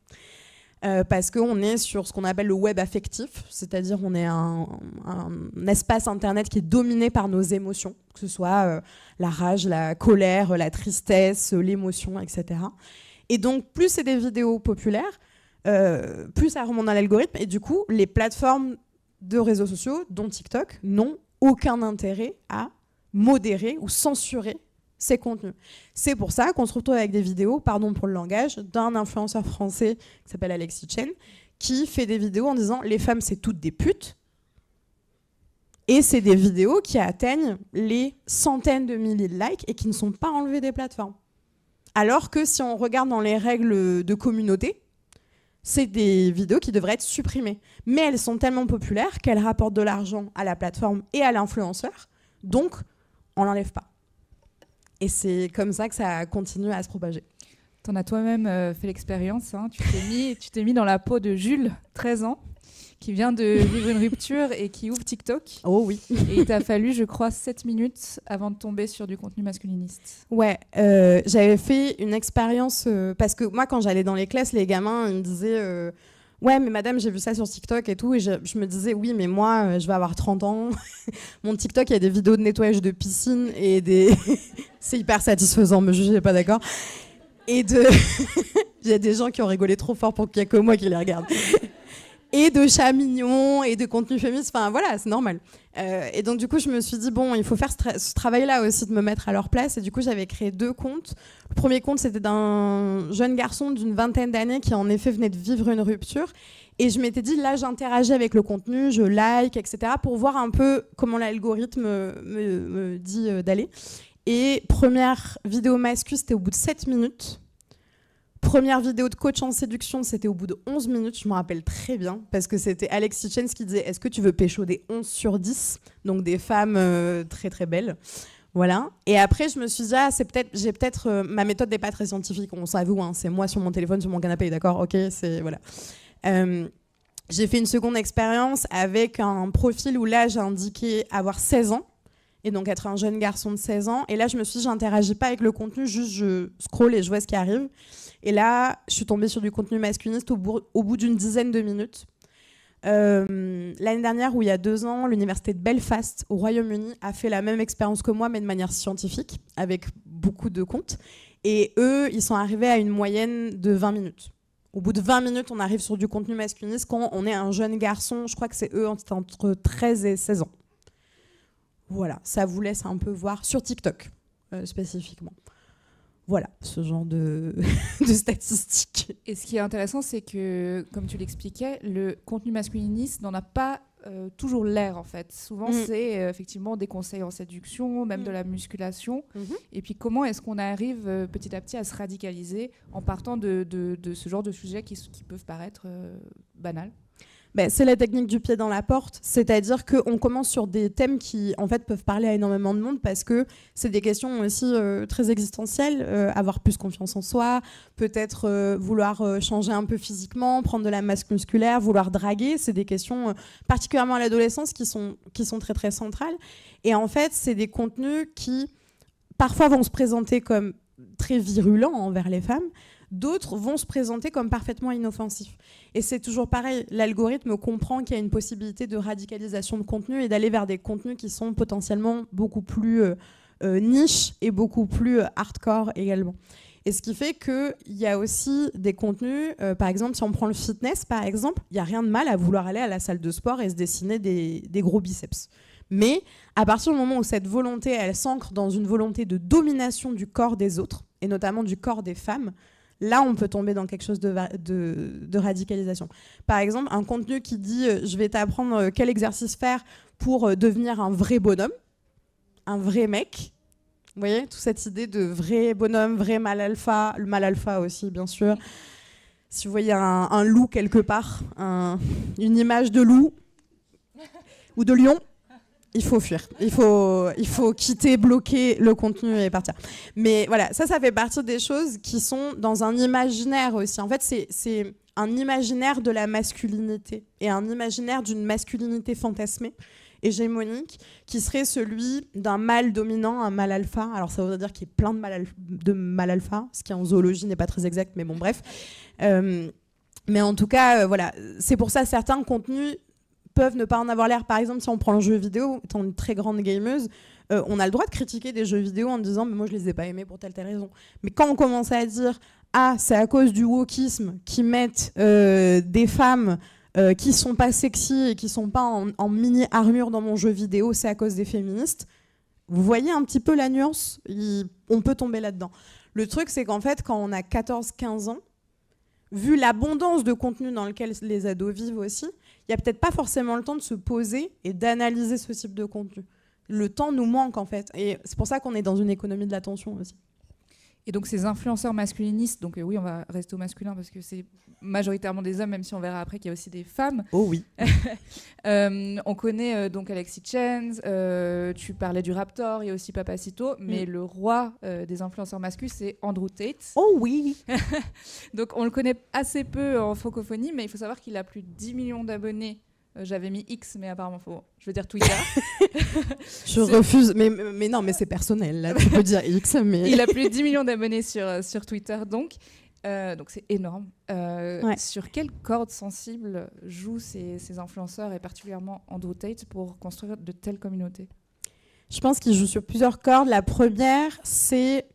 Parce qu'on est sur ce qu'on appelle le web affectif, c'est-à-dire on est un espace Internet qui est dominé par nos émotions, que ce soit la rage, la colère, la tristesse, l'émotion, etc. Et donc, plus c'est des vidéos populaires, plus ça remonte dans l'algorithme. Et du coup, les plateformes de réseaux sociaux, dont TikTok, n'ont aucun intérêt à modérer ou censurer ces contenus. C'est pour ça qu'on se retrouve avec des vidéos, pardon pour le langage, d'un influenceur français qui s'appelle Alexis Chen, qui fait des vidéos en disant « les femmes, c'est toutes des putes ». Et c'est des vidéos qui atteignent les centaines de milliers de likes et qui ne sont pas enlevées des plateformes. Alors que si on regarde dans les règles de communauté, c'est des vidéos qui devraient être supprimées. Mais elles sont tellement populaires qu'elles rapportent de l'argent à la plateforme et à l'influenceur, donc on l'enlève pas. Et c'est comme ça que ça continue à se propager. Tu en as toi-même fait l'expérience, hein. Tu t'es mis dans la peau de Jules, 13 ans, qui vient de vivre une rupture et qui ouvre TikTok. Oh oui. Et il t'a fallu, je crois, 7 minutes avant de tomber sur du contenu masculiniste. Ouais, j'avais fait une expérience, parce que moi, quand j'allais dans les classes, les gamins, ils me disaient ouais, mais madame, j'ai vu ça sur TikTok et tout. Et je me disais, oui, mais moi, je vais avoir 30 ans. Mon TikTok, il y a des vidéos de nettoyage de piscine et des... C'est hyper satisfaisant, me jugez pas, d'accord ? Et il y a des gens qui ont rigolé trop fort pour qu'il n'y ait que moi qui les regarde. et de chats mignons et de contenu féministe. Enfin voilà, c'est normal. Et donc du coup, je me suis dit bon, il faut faire ce travail-là aussi, de me mettre à leur place. Et du coup, j'avais créé 2 comptes. Le premier compte, c'était d'un jeune garçon d'une 20aine d'années qui en effet venait de vivre une rupture. Et je m'étais dit, là, j'interagis avec le contenu, je like, etc., pour voir un peu comment l'algorithme me dit d'aller. Et première vidéo mascu, c'était au bout de 7 minutes. Première vidéo de coach en séduction, c'était au bout de 11 minutes, je m'en rappelle très bien, parce que c'était Alexis Chance qui disait « Est-ce que tu veux pécho des 11 sur 10 ?» Donc des femmes très très belles. Voilà. Et après, je me suis dit, ma méthode n'est pas très scientifique, on s'avoue, hein, c'est moi sur mon téléphone, sur mon canapé, d'accord, ok, c'est... Voilà. J'ai fait une seconde expérience avec un profil où là, j'ai indiqué avoir 16 ans, et donc être un jeune garçon de 16 ans. Et là, je me suis dit, j'interagis pas avec le contenu, juste je scrolle et je vois ce qui arrive. Et là, je suis tombée sur du contenu masculiniste au bout d'une dizaine de minutes. L'année dernière, ou il y a 2 ans, l'université de Belfast, au Royaume-Uni, a fait la même expérience que moi, mais de manière scientifique, avec beaucoup de comptes. Et eux, ils sont arrivés à une moyenne de 20 minutes. Au bout de 20 minutes, on arrive sur du contenu masculiniste quand on est un jeune garçon. Je crois que c'est eux entre 13 et 16 ans. Voilà, ça vous laisse un peu voir sur TikTok, spécifiquement. Voilà, ce genre de statistiques. Et ce qui est intéressant, c'est que, comme tu l'expliquais, le contenu masculiniste n'en a pas toujours l'air, en fait. Souvent, c'est effectivement des conseils en séduction, même de la musculation. Et puis, comment est-ce qu'on arrive petit à petit à se radicaliser en partant de ce genre de sujets qui peuvent paraître banals? C'est la technique du pied dans la porte, c'est-à-dire qu'on commence sur des thèmes qui en fait peuvent parler à énormément de monde parce que c'est des questions aussi très existentielles, avoir plus confiance en soi, peut-être vouloir changer un peu physiquement, prendre de la masse musculaire, vouloir draguer, c'est des questions particulièrement à l'adolescence qui sont très très centrales. Et en fait, c'est des contenus qui parfois vont se présenter comme très virulents envers les femmes. D'autres vont se présenter comme parfaitement inoffensifs. Et c'est toujours pareil, l'algorithme comprend qu'il y a une possibilité de radicalisation de contenu et d'aller vers des contenus qui sont potentiellement beaucoup plus niche et beaucoup plus hardcore également. Et ce qui fait qu'il y a aussi des contenus, par exemple, si on prend le fitness, par exemple, il n'y a rien de mal à vouloir aller à la salle de sport et se dessiner des gros biceps. Mais à partir du moment où cette volonté, elle s'ancre dans une volonté de domination du corps des autres, et notamment du corps des femmes, là, on peut tomber dans quelque chose de radicalisation. Par exemple, un contenu qui dit « je vais t'apprendre quel exercice faire pour devenir un vrai bonhomme, un vrai mec ». Vous voyez, toute cette idée de vrai bonhomme, vrai mâle alpha, le mâle alpha aussi, bien sûr. Si vous voyez un loup quelque part, une image de loup ou de lion, il faut fuir. Il faut quitter, bloquer le contenu et partir. Mais voilà, ça fait partie des choses qui sont dans un imaginaire aussi. En fait, c'est un imaginaire de la masculinité et un imaginaire d'une masculinité fantasmée, hégémonique, qui serait celui d'un mâle dominant, un mâle alpha. Alors ça voudrait dire qu'il y a plein de mâles alpha, ce qui en zoologie n'est pas très exact, mais bon, bref. Mais en tout cas, voilà, c'est pour ça certains contenus peuvent ne pas en avoir l'air. Par exemple, si on prend le jeu vidéo, étant une très grande gameuse, on a le droit de critiquer des jeux vidéo en disant mais moi je les ai pas aimés pour telle raison. Mais quand on commence à dire ah c'est à cause du wokisme qui mettent des femmes qui sont pas sexy et qui sont pas en mini armure dans mon jeu vidéo, c'est à cause des féministes. Vous voyez un petit peu la nuance, on peut tomber là-dedans. Le truc c'est qu'en fait quand on a 14-15 ans, vu l'abondance de contenu dans lequel les ados vivent aussi, il n'y a peut-être pas forcément le temps de se poser et d'analyser ce type de contenu. Le temps nous manque en fait. Et c'est pour ça qu'on est dans une économie de l'attention aussi. Et donc ces influenceurs masculinistes, donc oui on va rester au masculin parce que c'est majoritairement des hommes, même si on verra après qu'il y a aussi des femmes. Oh oui. On connaît donc Alexis Chance, tu parlais du Raptor, il y a aussi Papacito, mais le roi des influenceurs masculins c'est Andrew Tate. Oh oui. Donc on le connaît assez peu en francophonie, mais il faut savoir qu'il a plus de 10 millions d'abonnés. J'avais mis X, mais apparemment, je veux dire Twitter. Je refuse, mais non, mais c'est personnel, là, tu peux dire X. Mais... Il a plus de 10 millions d'abonnés sur Twitter, donc c'est énorme. Ouais. Sur quelle corde sensible jouent ces influenceurs, et particulièrement Andrew Tate, pour construire de telles communautés? Je pense qu'ils jouent sur plusieurs cordes. La première, c'est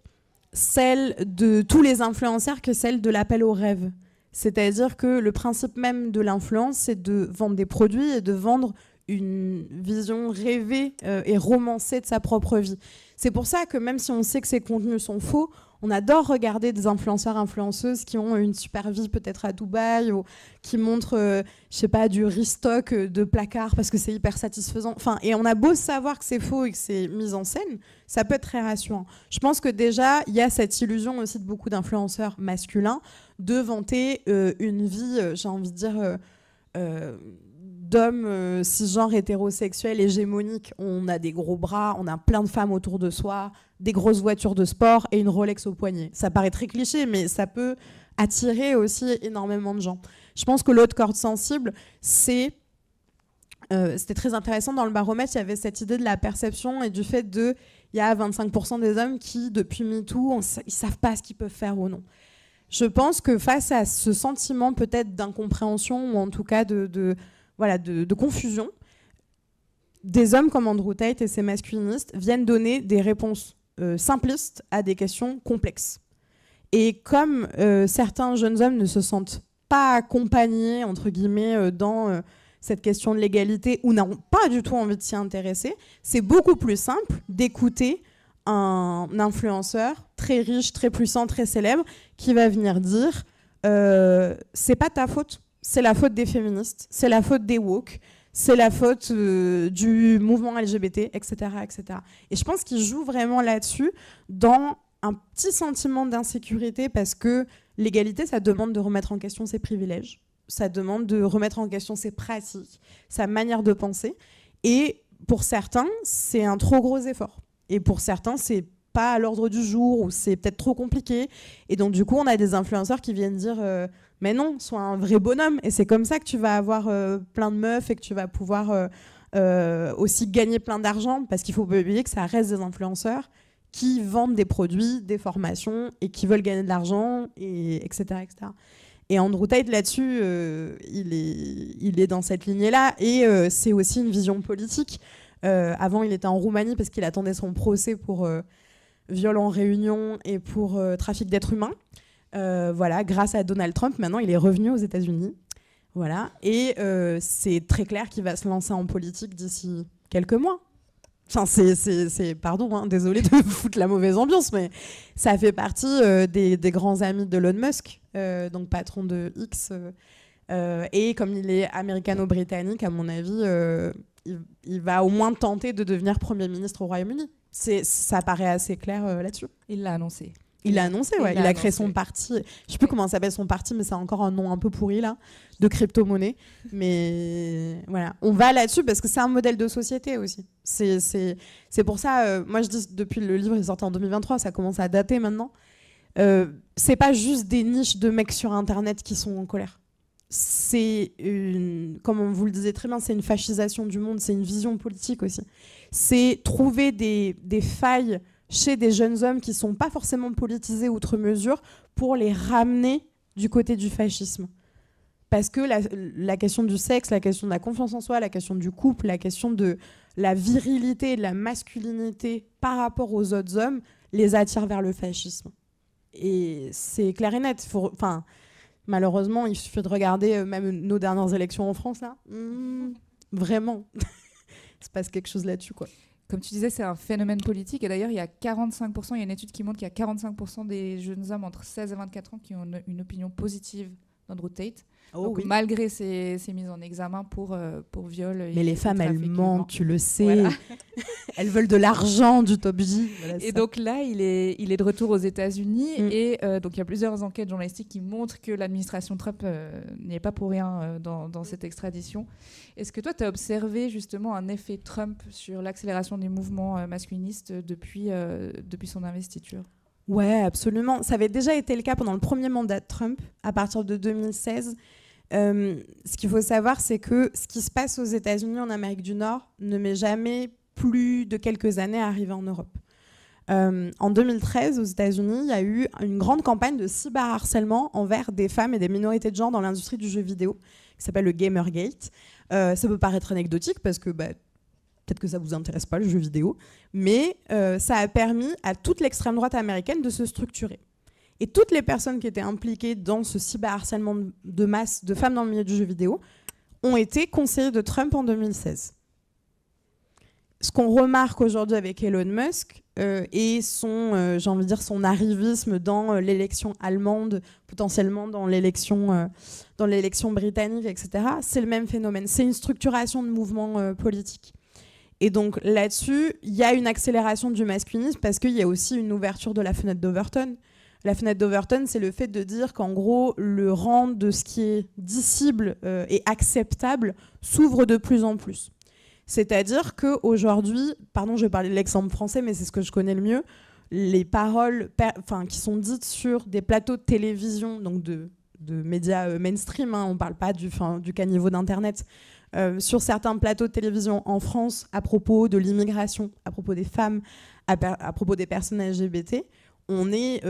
celle de tous les influenceurs que celle de l'appel au rêve. C'est-à-dire que le principe même de l'influence, c'est de vendre des produits et de vendre une vision rêvée et romancée de sa propre vie. C'est pour ça que même si on sait que ces contenus sont faux, on adore regarder des influenceurs, influenceuses qui ont une super vie peut-être à Dubaï ou qui montrent, je sais pas, du restock de placards parce que c'est hyper satisfaisant. Enfin, et on a beau savoir que c'est faux et que c'est mis en scène, ça peut être très rassurant. Je pense que déjà, il y a cette illusion aussi de beaucoup d'influenceurs masculins de vanter une vie, j'ai envie de dire, d'hommes cisgenres hétérosexuels hégémoniques. On a des gros bras, on a plein de femmes autour de soi, des grosses voitures de sport et une Rolex au poignet. Ça paraît très cliché, mais ça peut attirer aussi énormément de gens. Je pense que l'autre corde sensible, c'était très intéressant dans le baromètre, il y avait cette idée de la perception et du fait il y a 25% des hommes qui, depuis MeToo, ils savent pas ce qu'ils peuvent faire ou non. Je pense que face à ce sentiment peut-être d'incompréhension ou en tout cas de confusion, des hommes comme Andrew Tate et ces masculinistes viennent donner des réponses simplistes à des questions complexes. Et comme certains jeunes hommes ne se sentent pas accompagnés, entre guillemets, dans cette question de l'égalité ou n'ont pas du tout envie de s'y intéresser, c'est beaucoup plus simple d'écouter un influenceur très riche, très puissant, très célèbre qui va venir dire c'est pas ta faute, c'est la faute des féministes, c'est la faute des woke, c'est la faute du mouvement LGBT, etc., etc. Et je pense qu'il joue vraiment là-dessus dans un petit sentiment d'insécurité parce que l'égalité, ça demande de remettre en question ses privilèges, ça demande de remettre en question ses pratiques, sa manière de penser. Et pour certains, c'est un trop gros effort. Et pour certains, c'est pas à l'ordre du jour ou c'est peut-être trop compliqué. Et donc, du coup, on a des influenceurs qui viennent dire mais non, sois un vrai bonhomme. Et c'est comme ça que tu vas avoir plein de meufs et que tu vas pouvoir aussi gagner plein d'argent parce qu'il faut pas oublier que ça reste des influenceurs qui vendent des produits, des formations et qui veulent gagner de l'argent, etc., etc. Et Andrew Tate, là-dessus, il est dans cette lignée-là. Et c'est aussi une vision politique. Avant, il était en Roumanie parce qu'il attendait son procès pour viol en réunion et pour trafic d'êtres humains. Voilà, grâce à Donald Trump, maintenant, il est revenu aux États-Unis. Voilà. Et c'est très clair qu'il va se lancer en politique d'ici quelques mois. Enfin, pardon, hein, désolé de foutre la mauvaise ambiance, mais ça fait partie des grands amis de Elon Musk, donc patron de X. Et comme il est américano-britannique, à mon avis, il va au moins tenter de devenir Premier ministre au Royaume-Uni. Ça paraît assez clair là-dessus. Il l'a annoncé. Il l'a annoncé, ouais. Il a créé son parti. Je sais plus comment s'appelle son parti, mais c'est encore un nom un peu pourri, là, de crypto-monnaie. Mais voilà, on va là-dessus parce que c'est un modèle de société aussi. C'est pour ça, moi je dis, depuis le livre est sorti en 2023, ça commence à dater maintenant. C'est pas juste des niches de mecs sur Internet qui sont en colère. C'est comme on vous le disait très bien, c'est une fascisation du monde, c'est une vision politique aussi. C'est trouver des failles chez des jeunes hommes qui ne sont pas forcément politisés outre mesure pour les ramener du côté du fascisme. Parce que la question du sexe, la question de la confiance en soi, la question du couple, la question de la virilité et de la masculinité par rapport aux autres hommes les attire vers le fascisme. Et c'est clair et net. Malheureusement, il suffit de regarder même nos dernières élections en France, là. Vraiment. Il se passe quelque chose là-dessus, quoi. Comme tu disais, c'est un phénomène politique. Et d'ailleurs, il y a 45%, il y a une étude qui montre qu'il y a 45% des jeunes hommes entre 16 et 24 ans qui ont une opinion positive d'Andrew Tate. Donc, malgré ces mises en examen pour viol. Mais les femmes, elles mentent, tu le sais. Voilà. Elles veulent de l'argent du top J. Voilà, et donc là, il est de retour aux États-Unis. Et donc, il y a plusieurs enquêtes journalistiques qui montrent que l'administration Trump n'est pas pour rien dans cette extradition. Est-ce que toi, tu as observé justement un effet Trump sur l'accélération des mouvements masculinistes depuis son investiture ? Ouais, absolument. Ça avait déjà été le cas pendant le premier mandat de Trump, à partir de 2016. Ce qu'il faut savoir, c'est que ce qui se passe aux États-Unis, en Amérique du Nord, ne m'est jamais plus de quelques années arrivé en Europe. En 2013, aux États-Unis, il y a eu une grande campagne de cyberharcèlement envers des femmes et des minorités de genre dans l'industrie du jeu vidéo, qui s'appelle le Gamergate. Ça peut paraître anecdotique parce que peut-être que ça ne vous intéresse pas, le jeu vidéo, mais ça a permis à toute l'extrême droite américaine de se structurer. Et toutes les personnes qui étaient impliquées dans ce cyberharcèlement de masse de femmes dans le milieu du jeu vidéo ont été conseillers de Trump en 2016. Ce qu'on remarque aujourd'hui avec Elon Musk et son, j'ai envie de dire, son arrivisme dans l'élection allemande, potentiellement dans l'élection britannique, etc., c'est le même phénomène. C'est une structuration de mouvements politiques. Et donc là-dessus, il y a une accélération du masculinisme parce qu'il y a aussi une ouverture de la fenêtre d'Overton. La fenêtre d'Overton, c'est le fait de dire qu'en gros, le rang de ce qui est dissible et acceptable s'ouvre de plus en plus. C'est-à-dire qu'aujourd'hui, pardon, je vais parler de l'exemple français, mais c'est ce que je connais le mieux, les paroles qui sont dites sur des plateaux de télévision, donc de médias mainstream, hein, on ne parle pas du caniveau d'Internet, sur certains plateaux de télévision en France à propos de l'immigration, à propos des femmes, à propos des personnes LGBT, on est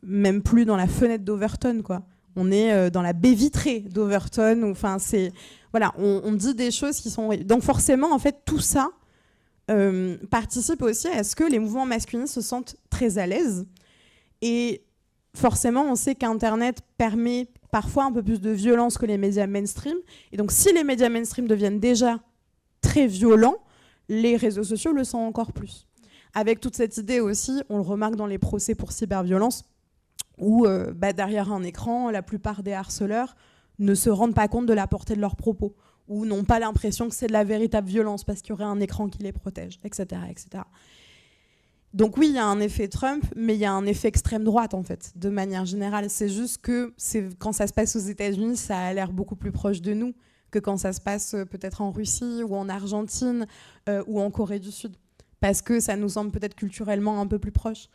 même plus dans la fenêtre d'Overton, quoi. On est dans la baie vitrée d'Overton. Enfin, c'est voilà, on dit des choses qui sont donc forcément en fait tout ça participe aussi à ce que les mouvements masculins se sentent très à l'aise. Et forcément, on sait qu'Internet permet parfois un peu plus de violence que les médias mainstream. Et donc, si les médias mainstream deviennent déjà très violents, les réseaux sociaux le sont encore plus. Avec toute cette idée aussi, on le remarque dans les procès pour cyberviolence, où derrière un écran, la plupart des harceleurs ne se rendent pas compte de la portée de leurs propos, ou n'ont pas l'impression que c'est de la véritable violence parce qu'il y aurait un écran qui les protège, etc., etc. Donc oui, il y a un effet Trump, mais il y a un effet extrême droite, en fait, de manière générale. C'est juste que quand ça se passe aux États-Unis, ça a l'air beaucoup plus proche de nous que quand ça se passe peut-être en Russie, ou en Argentine, ou en Corée du Sud. Parce que ça nous semble peut-être culturellement un peu plus proche,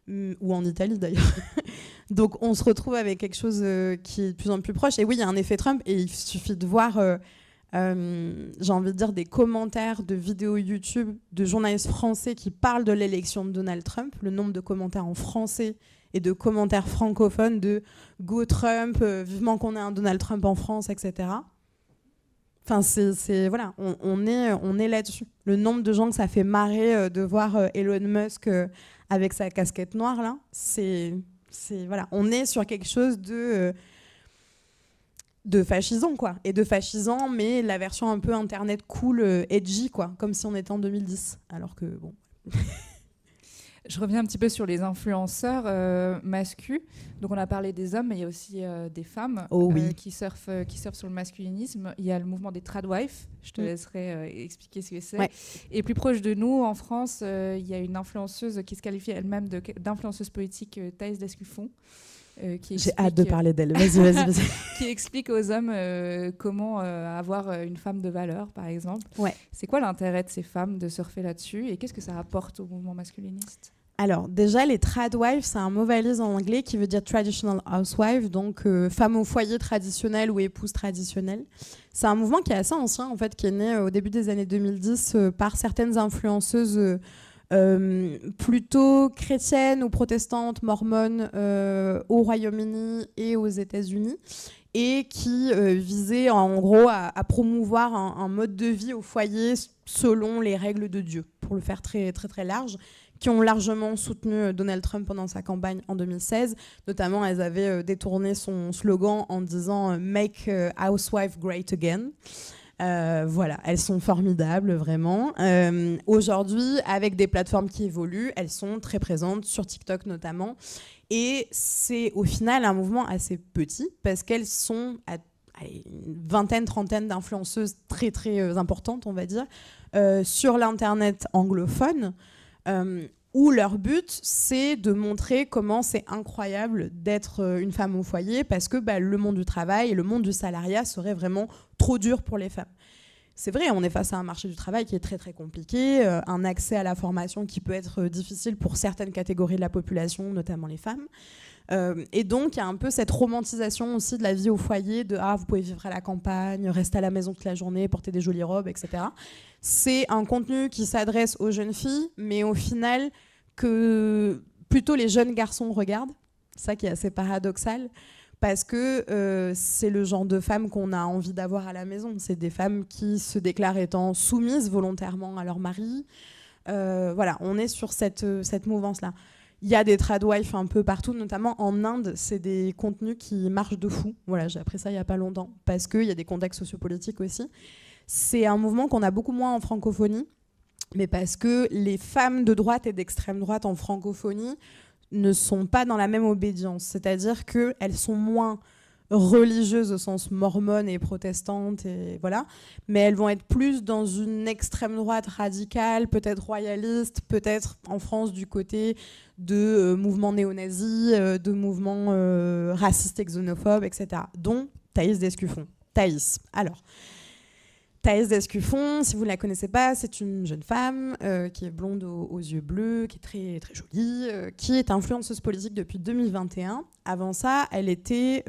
ou en Italie d'ailleurs. Donc on se retrouve avec quelque chose qui est de plus en plus proche. Et oui, il y a un effet Trump, et il suffit de voir, j'ai envie de dire, des commentaires de vidéos YouTube de journalistes français qui parlent de l'élection de Donald Trump, le nombre de commentaires en français et de commentaires francophones de « Go Trump »,« Vivement qu'on ait un Donald Trump en France », etc. Enfin, voilà, on est là-dessus. Le nombre de gens que ça fait marrer de voir Elon Musk avec sa casquette noire, là, voilà, on est sur quelque chose de fascisant, quoi. Et de fascisant, mais la version un peu internet cool, edgy, quoi, comme si on était en 2010. Alors que, bon... Je reviens un petit peu sur les influenceurs masculins. Donc on a parlé des hommes, mais il y a aussi des femmes qui surfent sur le masculinisme. Il y a le mouvement des tradwives. Je te laisserai expliquer ce que c'est. Ouais. Et plus proche de nous, en France, il y a une influenceuse qui se qualifie elle-même d'influenceuse politique, Thaïs Descuffon. J'ai hâte de parler d'elle. Vas-y. Qui explique aux hommes comment avoir une femme de valeur, par exemple. Ouais. C'est quoi l'intérêt de ces femmes de surfer là-dessus et qu'est-ce que ça apporte au mouvement masculiniste ? Alors, déjà, les tradwives, c'est un mot valise en anglais qui veut dire traditional housewife, donc femme au foyer traditionnelle ou épouse traditionnelle. C'est un mouvement qui est assez ancien, en fait, qui est né au début des années 2010 par certaines influenceuses plutôt chrétiennes ou protestantes, mormones au Royaume-Uni et aux États-Unis, et qui visaient en gros à promouvoir un mode de vie au foyer selon les règles de Dieu, pour le faire très très très large, qui ont largement soutenu Donald Trump pendant sa campagne en 2016. Notamment, elles avaient détourné son slogan en disant « Make Housewife Great Again ». Voilà, elles sont formidables, vraiment. Aujourd'hui, avec des plateformes qui évoluent, elles sont très présentes, sur TikTok notamment. Et c'est au final un mouvement assez petit, parce qu'elles sont à une vingtaine, trentaine d'influenceuses très très importantes, on va dire, sur l'Internet anglophone, où leur but, c'est de montrer comment c'est incroyable d'être une femme au foyer, parce que le monde du travail et le monde du salariat serait vraiment trop dur pour les femmes. C'est vrai, on est face à un marché du travail qui est très très compliqué, un accès à la formation qui peut être difficile pour certaines catégories de la population, notamment les femmes. Et donc, il y a un peu cette romantisation aussi de la vie au foyer, de « Ah, vous pouvez vivre à la campagne, rester à la maison toute la journée, porter des jolies robes, etc. » C'est un contenu qui s'adresse aux jeunes filles, mais au final, que plutôt les jeunes garçons regardent. Ça qui est assez paradoxal, parce que c'est le genre de femmes qu'on a envie d'avoir à la maison. C'est des femmes qui se déclarent étant soumises volontairement à leur mari. Voilà, on est sur cette mouvance-là. Il y a des tradwives un peu partout, notamment en Inde, c'est des contenus qui marchent de fou. Voilà, j'ai appris ça il n'y a pas longtemps, parce qu'il y a des contextes sociopolitiques aussi. C'est un mouvement qu'on a beaucoup moins en francophonie, mais parce que les femmes de droite et d'extrême droite en francophonie ne sont pas dans la même obédience. C'est-à-dire qu'elles sont moins religieuses au sens mormone et protestante, et voilà, mais elles vont être plus dans une extrême droite radicale, peut-être royaliste, peut-être en France du côté de mouvements néo-nazis, de mouvements racistes et xénophobes, etc. Dont Thaïs Descuffon. Thaïs, alors... Thaïs Descuffon, si vous ne la connaissez pas, c'est une jeune femme qui est blonde aux yeux bleus, qui est très, très jolie, qui est influenceuse politique depuis 2021. Avant ça, elle était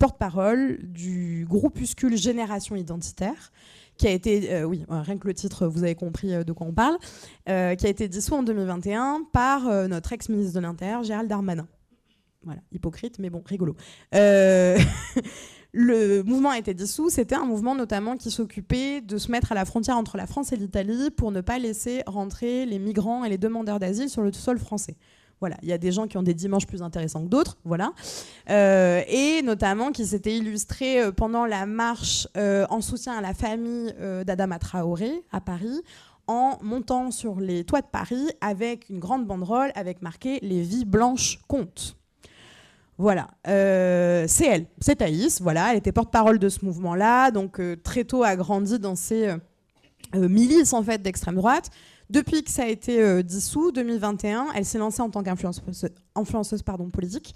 porte-parole du groupuscule Génération Identitaire, qui a été, oui, rien que le titre, vous avez compris de quoi on parle, qui a été dissous en 2021 par notre ex-ministre de l'Intérieur, Gérald Darmanin. Voilà, hypocrite, mais bon, rigolo. Le mouvement a été dissous, c'était un mouvement notamment qui s'occupait de se mettre à la frontière entre la France et l'Italie pour ne pas laisser rentrer les migrants et les demandeurs d'asile sur le sol français. Voilà, il y a des gens qui ont des dimanches plus intéressants que d'autres, voilà. Et notamment qui s'était illustré pendant la marche en soutien à la famille d'Adama Traoré à Paris, en montant sur les toits de Paris avec une grande banderole avec marqué « Les vies blanches comptent ». Voilà, c'est elle, c'est Thaïs, voilà, elle était porte-parole de ce mouvement-là, donc très tôt a grandi dans ces milices en fait d'extrême droite. Depuis que ça a été dissous, 2021, elle s'est lancée en tant qu'influenceuse politique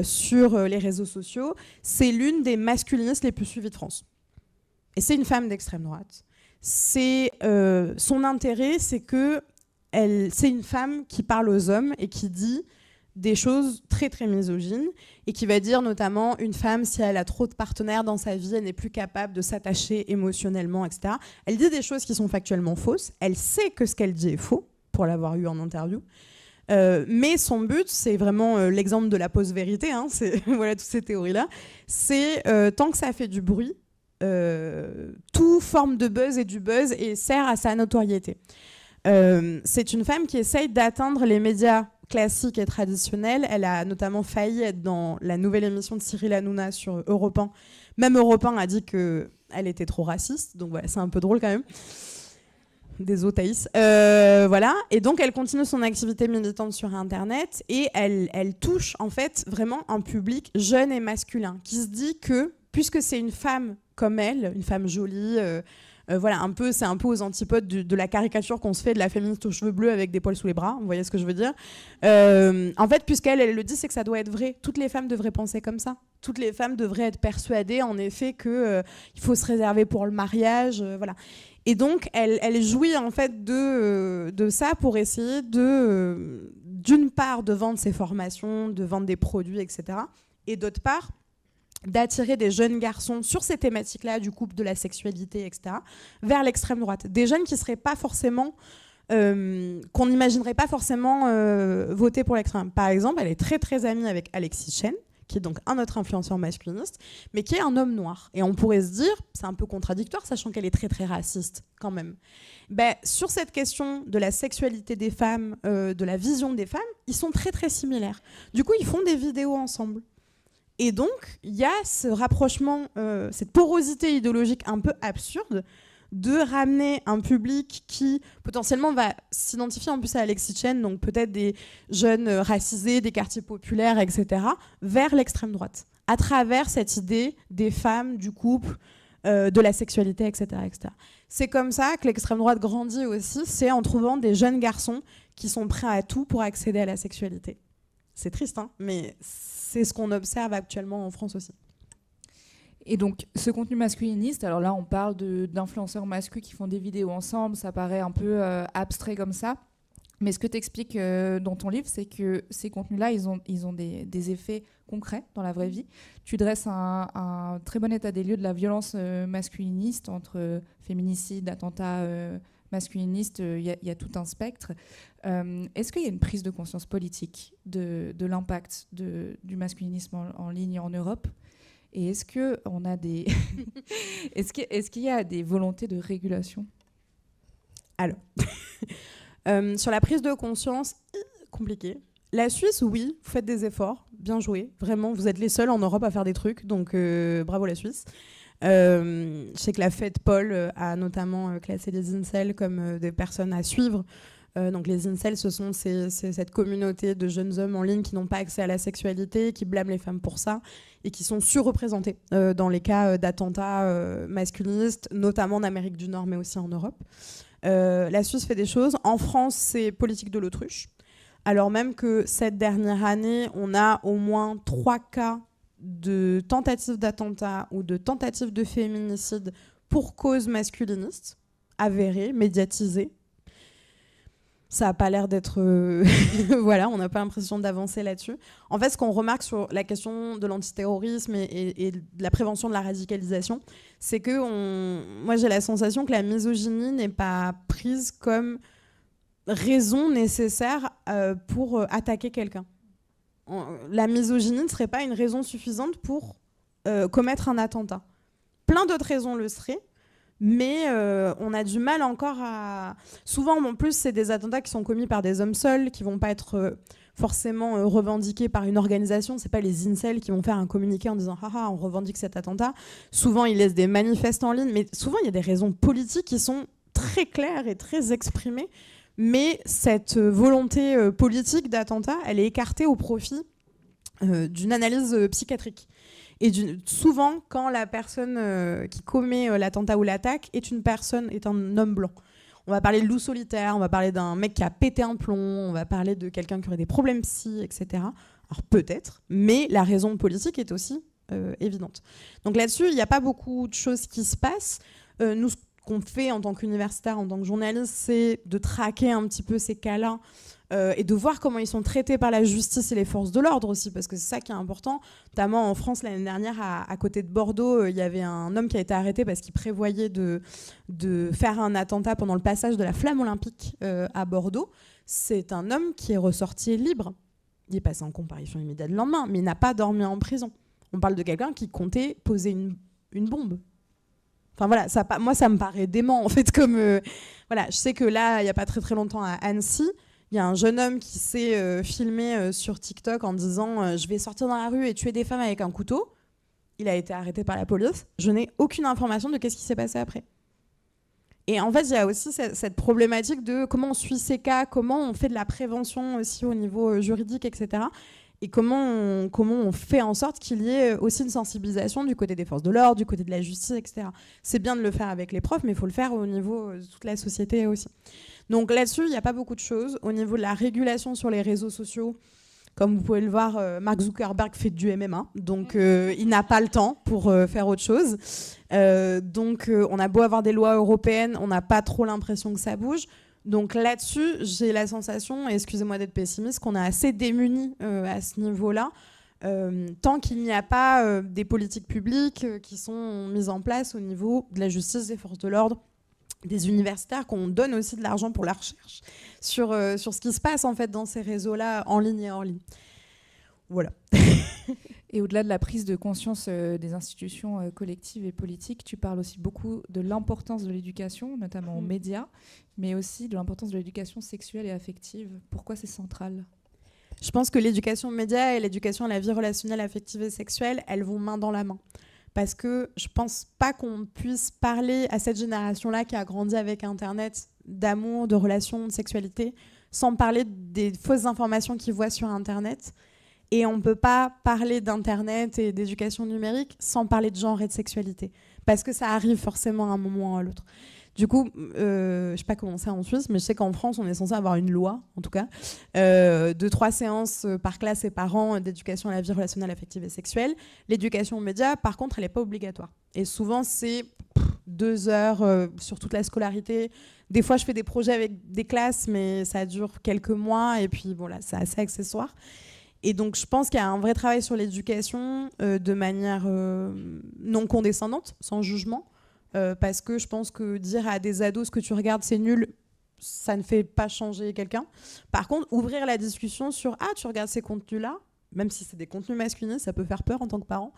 sur les réseaux sociaux. C'est l'une des masculinistes les plus suivies de France. Et c'est une femme d'extrême droite. Son intérêt, c'est que c'est une femme qui parle aux hommes et qui dit des choses très très misogynes et qui va dire notamment une femme, si elle a trop de partenaires dans sa vie, elle n'est plus capable de s'attacher émotionnellement, etc. Elle dit des choses qui sont factuellement fausses. Elle sait que ce qu'elle dit est faux, pour l'avoir eu en interview. Mais son but, c'est vraiment l'exemple de la post-vérité, hein, voilà toutes ces théories-là, c'est tant que ça fait du bruit, tout forme de buzz et du buzz et sert à sa notoriété. C'est une femme qui essaye d'atteindre les médias classique et traditionnelle. Elle a notamment failli être dans la nouvelle émission de Cyril Hanouna sur Europe 1. Même Europe 1 a dit qu'elle était trop raciste. Donc voilà, c'est un peu drôle quand même. Désolé Thaïs. Voilà. Et donc elle continue son activité militante sur Internet et elle touche en fait vraiment un public jeune et masculin qui se dit que, puisque c'est une femme comme elle, une femme jolie, voilà, c'est un peu aux antipodes de la caricature qu'on se fait de la féministe aux cheveux bleus avec des poils sous les bras, vous voyez ce que je veux dire. En fait, puisqu'elle le dit, c'est que ça doit être vrai. Toutes les femmes devraient penser comme ça. Toutes les femmes devraient être persuadées, en effet, qu'il faut se réserver pour le mariage, voilà. Et donc, elle jouit en fait de ça pour essayer d'une part, de vendre ses formations, de vendre des produits, etc. Et d'autre part, d'attirer des jeunes garçons sur ces thématiques-là, du couple, de la sexualité, etc., vers l'extrême droite. Des jeunes qui seraient pas forcément, qu'on n'imaginerait pas forcément voter pour l'extrême. Par exemple, elle est très très amie avec Alexis Chen, qui est donc un autre influenceur masculiniste, mais qui est un homme noir. Et on pourrait se dire, c'est un peu contradictoire, sachant qu'elle est très très raciste quand même. Sur cette question de la sexualité des femmes, de la vision des femmes, ils sont très très similaires. Du coup, ils font des vidéos ensemble. Et donc, il y a ce rapprochement, cette porosité idéologique un peu absurde de ramener un public qui potentiellement va s'identifier en plus à Alexis Chen, donc peut-être des jeunes racisés, des quartiers populaires, etc., vers l'extrême droite, à travers cette idée des femmes, du couple, de la sexualité, etc., etc. C'est comme ça que l'extrême droite grandit aussi, c'est en trouvant des jeunes garçons qui sont prêts à tout pour accéder à la sexualité. C'est triste, hein, mais c'est ce qu'on observe actuellement en France aussi. Et donc, ce contenu masculiniste, alors là, on parle d'influenceurs masculins qui font des vidéos ensemble, ça paraît un peu abstrait comme ça. Mais ce que tu expliques dans ton livre, c'est que ces contenus-là, ils ont des effets concrets dans la vraie vie. Tu dresses un très bon état des lieux de la violence masculiniste entre féminicide, attentats masculinistes, il y a tout un spectre. Est-ce qu'il y a une prise de conscience politique de l'impact du masculinisme en ligne en Europe ? Et est-ce qu'on a des est-ce qu'il y a des volontés de régulation ? Alors, sur la prise de conscience, compliqué. La Suisse, oui, vous faites des efforts, bien joué. Vraiment, vous êtes les seuls en Europe à faire des trucs, donc bravo la Suisse. Je sais que la Fed Paul a notamment classé les incels comme des personnes à suivre. Donc les incels, ce sont c'est cette communauté de jeunes hommes en ligne qui n'ont pas accès à la sexualité, qui blâment les femmes pour ça et qui sont surreprésentés dans les cas d'attentats masculinistes, notamment en Amérique du Nord, mais aussi en Europe. La Suisse fait des choses. En France, c'est politique de l'autruche. Alors même que cette dernière année, on a au moins 3 cas de tentatives d'attentat ou de tentatives de féminicide pour cause masculiniste, avérées, médiatisées. Ça n'a pas l'air d'être... voilà, on n'a pas l'impression d'avancer là-dessus. En fait, ce qu'on remarque sur la question de l'antiterrorisme et de la prévention de la radicalisation, c'est que moi, j'ai la sensation que la misogynie n'est pas prise comme raison nécessaire pour attaquer quelqu'un. La misogynie ne serait pas une raison suffisante pour commettre un attentat. Plein d'autres raisons le seraient, mais on a du mal encore à... Souvent, en plus, c'est des attentats qui sont commis par des hommes seuls, qui vont pas être forcément revendiqués par une organisation. C'est pas les incels qui vont faire un communiqué en disant « Haha, on revendique cet attentat ». Souvent, ils laissent des manifestes en ligne, mais souvent, il y a des raisons politiques qui sont très claires et très exprimées. Mais cette volonté politique d'attentat, elle est écartée au profit d'une analyse psychiatrique. Et souvent, quand la personne qui commet l'attentat ou l'attaque est un homme blanc. On va parler de loup solitaire, on va parler d'un mec qui a pété un plomb, on va parler de quelqu'un qui aurait des problèmes psy, etc. Alors peut-être, mais la raison politique est aussi évidente. Donc là-dessus, il n'y a pas beaucoup de choses qui se passent. Nous, ce qu'on fait en tant qu'universitaire, en tant que journaliste, c'est de traquer un petit peu ces cas-là et de voir comment ils sont traités par la justice et les forces de l'ordre aussi, parce que c'est ça qui est important. Notamment en France, l'année dernière, à côté de Bordeaux, il y avait un homme qui a été arrêté parce qu'il prévoyait de faire un attentat pendant le passage de la flamme olympique à Bordeaux. C'est un homme qui est ressorti libre. Il est passé en comparution immédiate le lendemain, mais il n'a pas dormi en prison. On parle de quelqu'un qui comptait poser une bombe. Enfin voilà, moi ça me paraît dément en fait comme voilà, je sais que là il y a pas très très longtemps à Annecy, il y a un jeune homme qui s'est filmé sur TikTok en disant je vais sortir dans la rue et tuer des femmes avec un couteau. Il a été arrêté par la police. Je n'ai aucune information de qu'est-ce qui s'est passé après. Et en fait, il y a aussi cette problématique de comment on suit ces cas, comment on fait de la prévention aussi au niveau juridique, etc. Et comment on fait en sorte qu'il y ait aussi une sensibilisation du côté des forces de l'ordre, du côté de la justice, etc. C'est bien de le faire avec les profs, mais il faut le faire au niveau de toute la société aussi. Donc là-dessus, il n'y a pas beaucoup de choses. Au niveau de la régulation sur les réseaux sociaux, comme vous pouvez le voir, Mark Zuckerberg fait du MMA, donc il n'a pas le temps pour faire autre chose. Donc on a beau avoir des lois européennes, on n'a pas trop l'impression que ça bouge. Donc là-dessus, j'ai la sensation, et excusez-moi d'être pessimiste, qu'on est assez démunis à ce niveau-là, tant qu'il n'y a pas des politiques publiques qui sont mises en place au niveau de la justice, des forces de l'ordre, des universitaires, qu'on donne aussi de l'argent pour la recherche sur ce qui se passe en fait dans ces réseaux-là, en ligne et hors ligne. Voilà. Et au-delà de la prise de conscience des institutions collectives et politiques, tu parles aussi beaucoup de l'importance de l'éducation, notamment aux médias, mais aussi de l'importance de l'éducation sexuelle et affective. Pourquoi c'est central ? Je pense que l'éducation aux médias et l'éducation à la vie relationnelle, affective et sexuelle, elles vont main dans la main. Parce que je pense pas qu'on puisse parler à cette génération-là qui a grandi avec Internet d'amour, de relations, de sexualité, sans parler des fausses informations qu'ils voient sur Internet. Et on ne peut pas parler d'Internet et d'éducation numérique sans parler de genre et de sexualité. Parce que ça arrive forcément à un moment ou à l'autre. Du coup, je ne sais pas comment c'est en Suisse, mais je sais qu'en France, on est censé avoir une loi, en tout cas, de 3 séances par classe et par an d'éducation à la vie relationnelle, affective et sexuelle. L'éducation aux médias, par contre, elle n'est pas obligatoire. Et souvent, c'est 2 heures sur toute la scolarité. Des fois, je fais des projets avec des classes, mais ça dure quelques mois, et puis voilà, c'est assez accessoire. Et donc, je pense qu'il y a un vrai travail sur l'éducation de manière non condescendante, sans jugement, parce que je pense que dire à des ados ce que tu regardes, c'est nul, ça ne fait pas changer quelqu'un. Par contre, ouvrir la discussion sur « Ah, tu regardes ces contenus-là », même si c'est des contenus masculins, ça peut faire peur en tant que parent.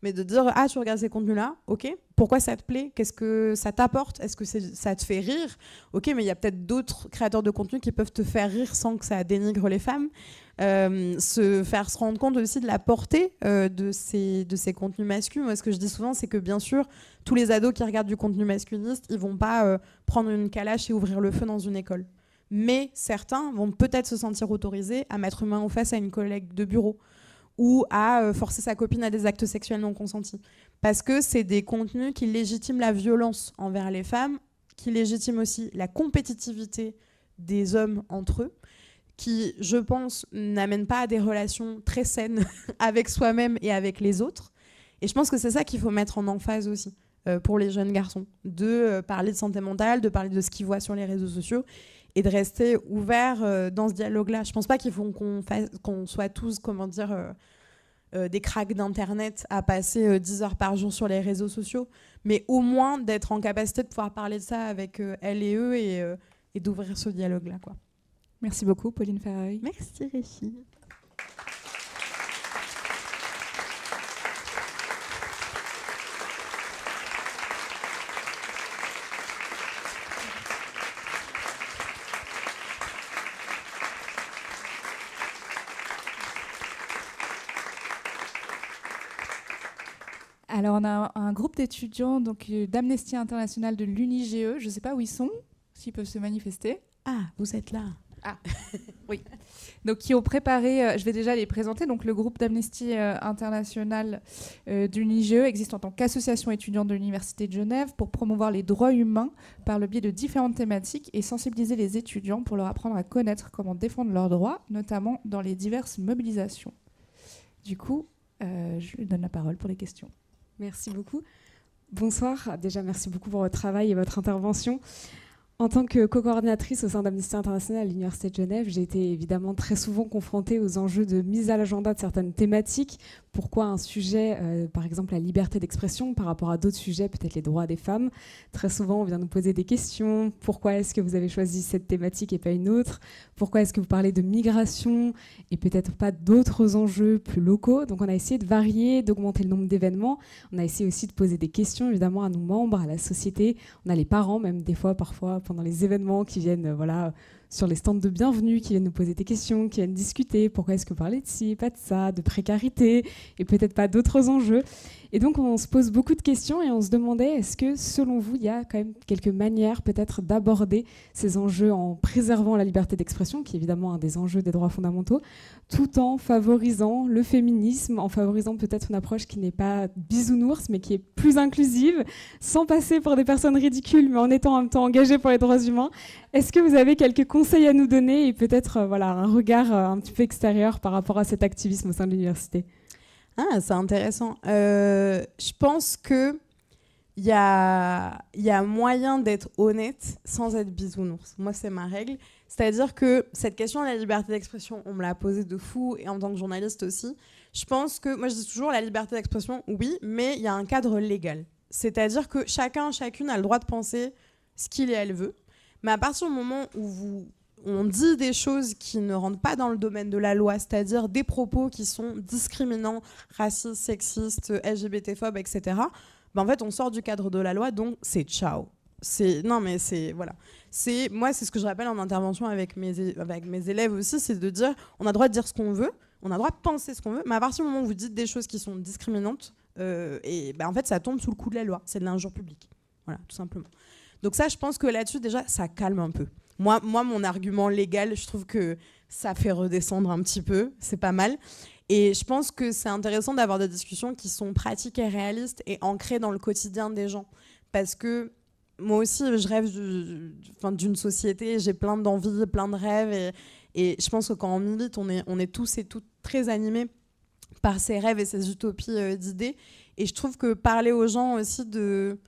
mais de dire ah tu regardes ces contenus-là, ok, pourquoi ça te plaît, qu'est-ce que ça t'apporte, est-ce que ça te fait rire, ok, mais il y a peut-être d'autres créateurs de contenu qui peuvent te faire rire sans que ça dénigre les femmes. Se rendre compte aussi de la portée de ces contenus masculins. Moi, ce que je dis souvent, c'est que bien sûr, tous les ados qui regardent du contenu masculiniste, ils vont pas prendre une calache et ouvrir le feu dans une école. Mais certains vont peut-être se sentir autorisés à mettre main aux fesses à une collègue de bureau ou à forcer sa copine à des actes sexuels non consentis. Parce que c'est des contenus qui légitiment la violence envers les femmes, qui légitiment aussi la compétitivité des hommes entre eux, qui, je pense, n'amènent pas à des relations très saines avec soi-même et avec les autres. Et je pense que c'est ça qu'il faut mettre en emphase aussi pour les jeunes garçons, de parler de santé mentale, de parler de ce qu'ils voient sur les réseaux sociaux et de rester ouvert dans ce dialogue-là. Je pense pas qu'il faut qu'on soit tous, comment dire, des cracks d'internet à passer 10 heures par jour sur les réseaux sociaux, mais au moins d'être en capacité de pouvoir parler de ça avec elles et eux et d'ouvrir ce dialogue-là, quoi. Merci beaucoup, Pauline Ferrari. Merci, Réchi. Alors, on a un groupe d'étudiants d'Amnesty International de l'UNIGE. Je ne sais pas où ils sont, s'ils peuvent se manifester. Ah, vous êtes là. Ah, oui. Donc, qui ont préparé, je vais déjà les présenter. Donc, le groupe d'Amnesty International de l'UNIGE existe en tant qu'association étudiante de l'Université de Genève pour promouvoir les droits humains par le biais de différentes thématiques et sensibiliser les étudiants pour leur apprendre à connaître comment défendre leurs droits, notamment dans les diverses mobilisations. Du coup, je lui donne la parole pour les questions. Merci beaucoup. Bonsoir. Déjà, merci beaucoup pour votre travail et votre intervention. En tant que co-coordinatrice au sein d'Amnesty International à l'Université de Genève, j'ai été évidemment très souvent confrontée aux enjeux de mise à l'agenda de certaines thématiques. Pourquoi un sujet, par exemple la liberté d'expression, par rapport à d'autres sujets, peut-être les droits des femmes. Très souvent, on vient nous poser des questions. Pourquoi est-ce que vous avez choisi cette thématique et pas une autre? Pourquoi est-ce que vous parlez de migration et peut-être pas d'autres enjeux plus locaux? Donc on a essayé de varier, d'augmenter le nombre d'événements. On a essayé aussi de poser des questions, évidemment, à nos membres, à la société. On a les parents, même des fois, parfois, pendant les événements qui viennent sur les stands de bienvenue, qui viennent nous poser des questions, qui viennent discuter. Pourquoi est-ce que vous parlez de ci, pas de ça, de précarité et peut-être pas d'autres enjeux. Et donc on se pose beaucoup de questions et on se demandait est-ce que selon vous il y a quand même quelques manières peut-être d'aborder ces enjeux en préservant la liberté d'expression, qui est évidemment un des enjeux des droits fondamentaux, tout en favorisant le féminisme, en favorisant peut-être une approche qui n'est pas bisounours mais qui est plus inclusive, sans passer pour des personnes ridicules mais en étant en même temps engagées pour les droits humains. Est-ce que vous avez quelques conseils à nous donner et peut-être un regard un petit peu extérieur par rapport à cet activisme au sein de l'université? Ah, c'est intéressant. Je pense qu'il y a moyen d'être honnête sans être bisounours. Moi, c'est ma règle. C'est-à-dire que cette question de la liberté d'expression, on me l'a posée de fou, et en tant que journaliste aussi. Je pense que, moi je dis toujours, la liberté d'expression, oui, mais il y a un cadre légal. C'est-à-dire que chacune a le droit de penser ce qu'il et elle veut. Mais à partir du moment où on dit des choses qui ne rentrent pas dans le domaine de la loi, c'est-à-dire des propos qui sont discriminants, racistes, sexistes, LGBT-phobes, etc., en fait, on sort du cadre de la loi, donc c'est ciao. Voilà. Moi, c'est ce que je rappelle en intervention avec mes élèves aussi, c'est de dire, on a le droit de dire ce qu'on veut, on a le droit de penser ce qu'on veut, mais à partir du moment où vous dites des choses qui sont discriminantes, en fait, ça tombe sous le coup de la loi. C'est de l'injure publique. Voilà, tout simplement. Donc ça, je pense que là-dessus, déjà, ça calme un peu. Moi, mon argument légal, je trouve que ça fait redescendre un petit peu. C'est pas mal. Et je pense que c'est intéressant d'avoir des discussions qui sont pratiques et réalistes et ancrées dans le quotidien des gens. Parce que moi aussi, je rêve d'une société, j'ai plein d'envies, plein de rêves. Et je pense que quand on milite, on est tous et toutes très animés par ces rêves et ces utopies d'idées. Et je trouve que parler aux gens aussi de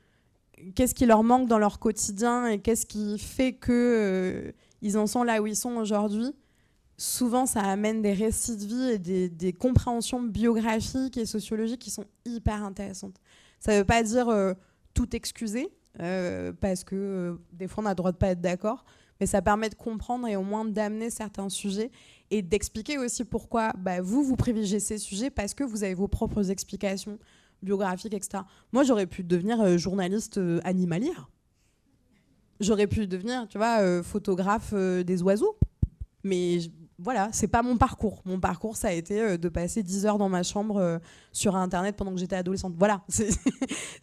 qu'est-ce qui leur manque dans leur quotidien et qu'est-ce qui fait qu'ils en sont là où ils sont aujourd'hui, souvent ça amène des récits de vie et des compréhensions biographiques et sociologiques qui sont hyper intéressantes. Ça ne veut pas dire tout excuser, parce que des fois on a le droit de ne pas être d'accord, mais ça permet de comprendre et au moins d'amener certains sujets et d'expliquer aussi pourquoi vous privilégiez ces sujets, parce que vous avez vos propres explications, biographiques, etc. Moi, j'aurais pu devenir journaliste animalière. J'aurais pu devenir, tu vois, photographe des oiseaux. Mais voilà, c'est pas mon parcours. Mon parcours, ça a été de passer 10 heures dans ma chambre sur Internet pendant que j'étais adolescente. Voilà,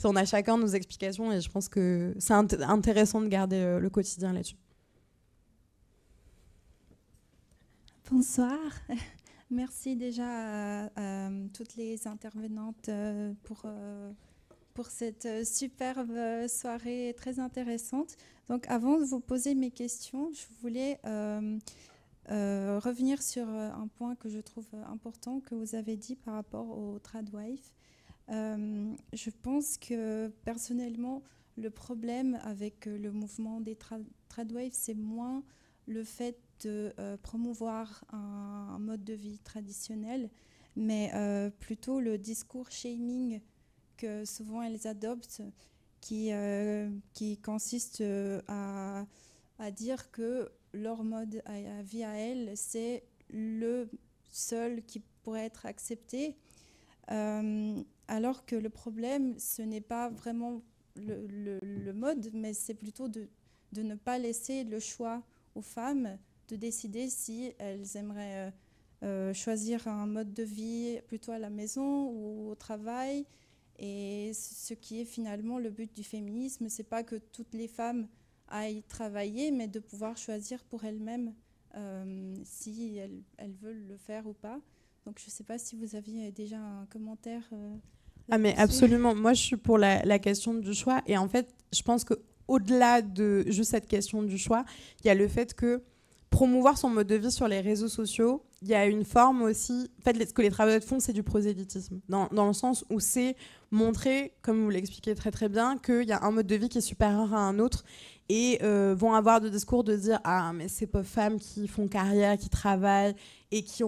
on a chacun nos explications et je pense que c'est intéressant de garder le quotidien là-dessus. Bonsoir. Merci déjà à toutes les intervenantes pour cette superbe soirée très intéressante. Donc, avant de vous poser mes questions, je voulais revenir sur un point que je trouve important que vous avez dit par rapport aux tradwives. Je pense que personnellement, le problème avec le mouvement des tradwives, c'est moins le fait de promouvoir un mode de vie traditionnel, mais plutôt le discours shaming que souvent elles adoptent, qui consiste à dire que leur mode à vie à elles, c'est le seul qui pourrait être accepté, alors que le problème, ce n'est pas vraiment le mode, mais c'est plutôt de ne pas laisser le choix aux femmes de décider si elles aimeraient choisir un mode de vie plutôt à la maison ou au travail. Et ce qui est finalement le but du féminisme, c'est pas que toutes les femmes aillent travailler, mais de pouvoir choisir pour elles-mêmes si elles veulent le faire ou pas. Donc je ne sais pas si vous aviez déjà un commentaire. Mais absolument. Moi, je suis pour la question du choix. Et en fait, je pense qu'au-delà de juste cette question du choix, il y a le fait que promouvoir son mode de vie sur les réseaux sociaux, il y a une forme aussi... En fait, ce que les travailleurs font, c'est du prosélytisme. Dans le sens où c'est montrer, comme vous l'expliquez très très bien, qu'il y a un mode de vie qui est supérieur à un autre et vont avoir des discours de dire « Ah, mais ces pauvres femmes qui font carrière, qui travaillent et qui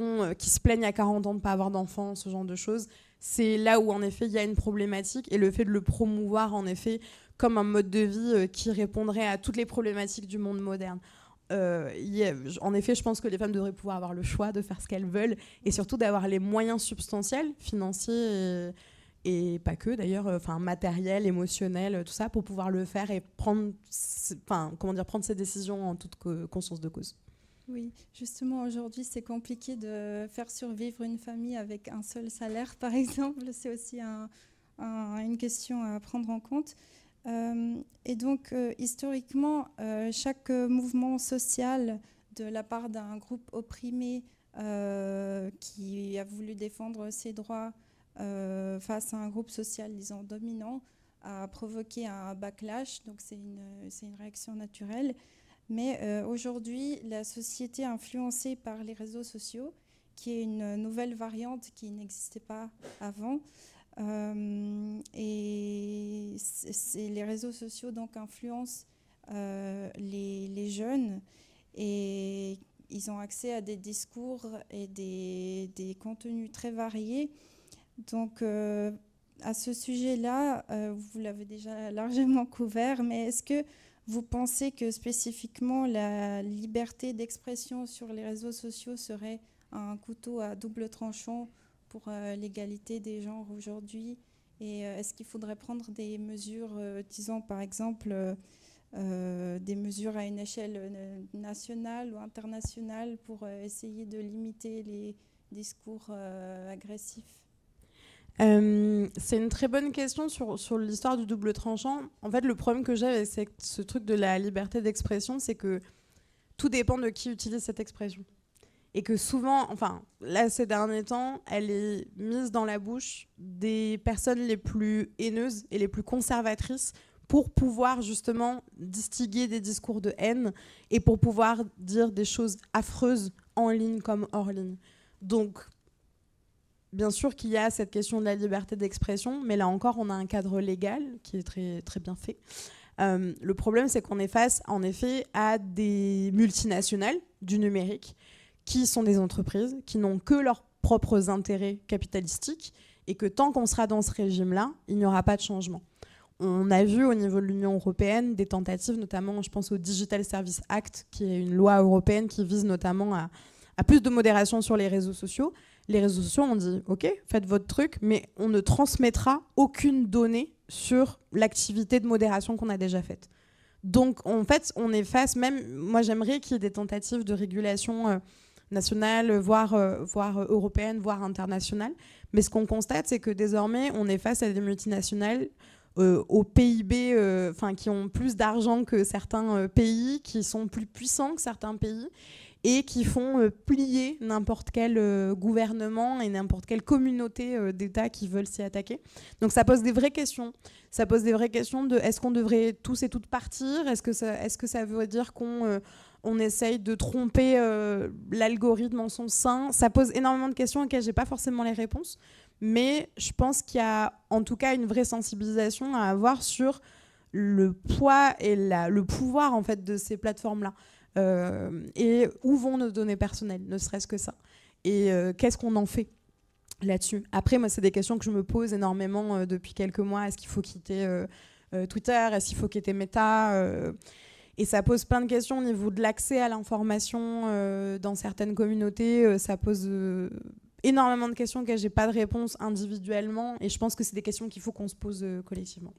se plaignent à 40 ans de ne pas avoir d'enfants, ce genre de choses », c'est là où, en effet, il y a une problématique. Et le fait de le promouvoir, en effet, comme un mode de vie qui répondrait à toutes les problématiques du monde moderne. En effet, je pense que les femmes devraient pouvoir avoir le choix de faire ce qu'elles veulent et surtout d'avoir les moyens substantiels, financiers et pas que d'ailleurs, matériels, émotionnels, tout ça, pour pouvoir le faire et prendre ses décisions en toute conscience de cause. Oui, justement, aujourd'hui, c'est compliqué de faire survivre une famille avec un seul salaire, par exemple. C'est aussi une question à prendre en compte. Et donc, historiquement, chaque mouvement social de la part d'un groupe opprimé qui a voulu défendre ses droits face à un groupe social, disons, dominant, a provoqué un backlash. Donc, c'est une réaction naturelle. Mais aujourd'hui, la société influencée par les réseaux sociaux, qui est une nouvelle variante qui n'existait pas avant, et les réseaux sociaux donc influencent les jeunes et ils ont accès à des discours et des contenus très variés. Donc à ce sujet-là, vous l'avez déjà largement couvert, mais est-ce que vous pensez que spécifiquement la liberté d'expression sur les réseaux sociaux serait un couteau à double tranchant pour l'égalité des genres aujourd'hui? Et est-ce qu'il faudrait prendre des mesures, disons par exemple des mesures à une échelle nationale ou internationale pour essayer de limiter les discours agressifs? C'est une très bonne question sur l'histoire du double tranchant. En fait, le problème que j'ai avec ce truc de la liberté d'expression, c'est que tout dépend de qui utilise cette expression. Et que souvent, là, ces derniers temps, elle est mise dans la bouche des personnes les plus haineuses et les plus conservatrices pour pouvoir justement distiller des discours de haine et pour pouvoir dire des choses affreuses en ligne comme hors ligne. Donc, bien sûr qu'il y a cette question de la liberté d'expression, mais là encore, on a un cadre légal qui est très, très bien fait. Le problème, c'est qu'on est face, en effet, à des multinationales du numérique qui sont des entreprises, qui n'ont que leurs propres intérêts capitalistiques et que tant qu'on sera dans ce régime-là, il n'y aura pas de changement. On a vu au niveau de l'Union européenne des tentatives, notamment, je pense au Digital Services Act, qui est une loi européenne qui vise notamment à plus de modération sur les réseaux sociaux. Les réseaux sociaux, on dit ok, faites votre truc, mais on ne transmettra aucune donnée sur l'activité de modération qu'on a déjà faite. Donc en fait, on est face, même moi j'aimerais qu'il y ait des tentatives de régulation nationale, voire européenne, voire internationale. Mais ce qu'on constate, c'est que désormais, on est face à des multinationales au PIB, qui ont plus d'argent que certains pays, qui sont plus puissants que certains pays, et qui font plier n'importe quel gouvernement et n'importe quelle communauté d'États qui veulent s'y attaquer. Donc ça pose des vraies questions. Ça pose des vraies questions de est-ce qu'on devrait tous et toutes partir ? Est-ce que ça veut dire qu'on essaye de tromper l'algorithme en son sein ? Ça pose énormément de questions auxquelles je n'ai pas forcément les réponses. Mais je pense qu'il y a en tout cas une vraie sensibilisation à avoir sur le poids et le pouvoir en fait, de ces plateformes-là. Et où vont nos données personnelles, ne serait-ce que ça. Et qu'est-ce qu'on en fait là-dessus ? Après, moi, c'est des questions que je me pose énormément depuis quelques mois. Est-ce qu'il faut quitter Twitter ? Est-ce qu'il faut quitter Meta ? Et ça pose plein de questions au niveau de l'accès à l'information dans certaines communautés. Ça pose énormément de questions auxquelles je n'ai pas de réponse individuellement. Et je pense que c'est des questions qu'il faut qu'on se pose collectivement.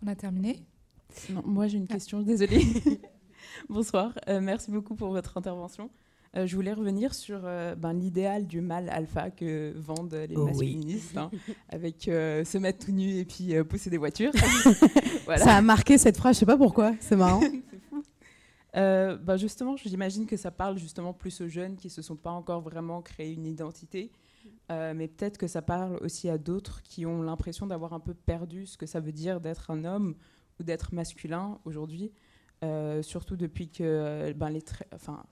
On a terminé ? Non, moi j'ai une question, désolée. Bonsoir, merci beaucoup pour votre intervention. Je voulais revenir sur l'idéal du mâle alpha que vendent les masculinistes, avec se mettre tout nu et puis pousser des voitures. Voilà. Ça a marqué cette phrase, je sais pas pourquoi, c'est marrant. C'est fou. Justement, j'imagine que ça parle justement plus aux jeunes qui ne se sont pas encore vraiment créé une identité, mais peut-être que ça parle aussi à d'autres qui ont l'impression d'avoir un peu perdu ce que ça veut dire d'être un homme ou d'être masculin aujourd'hui, surtout depuis que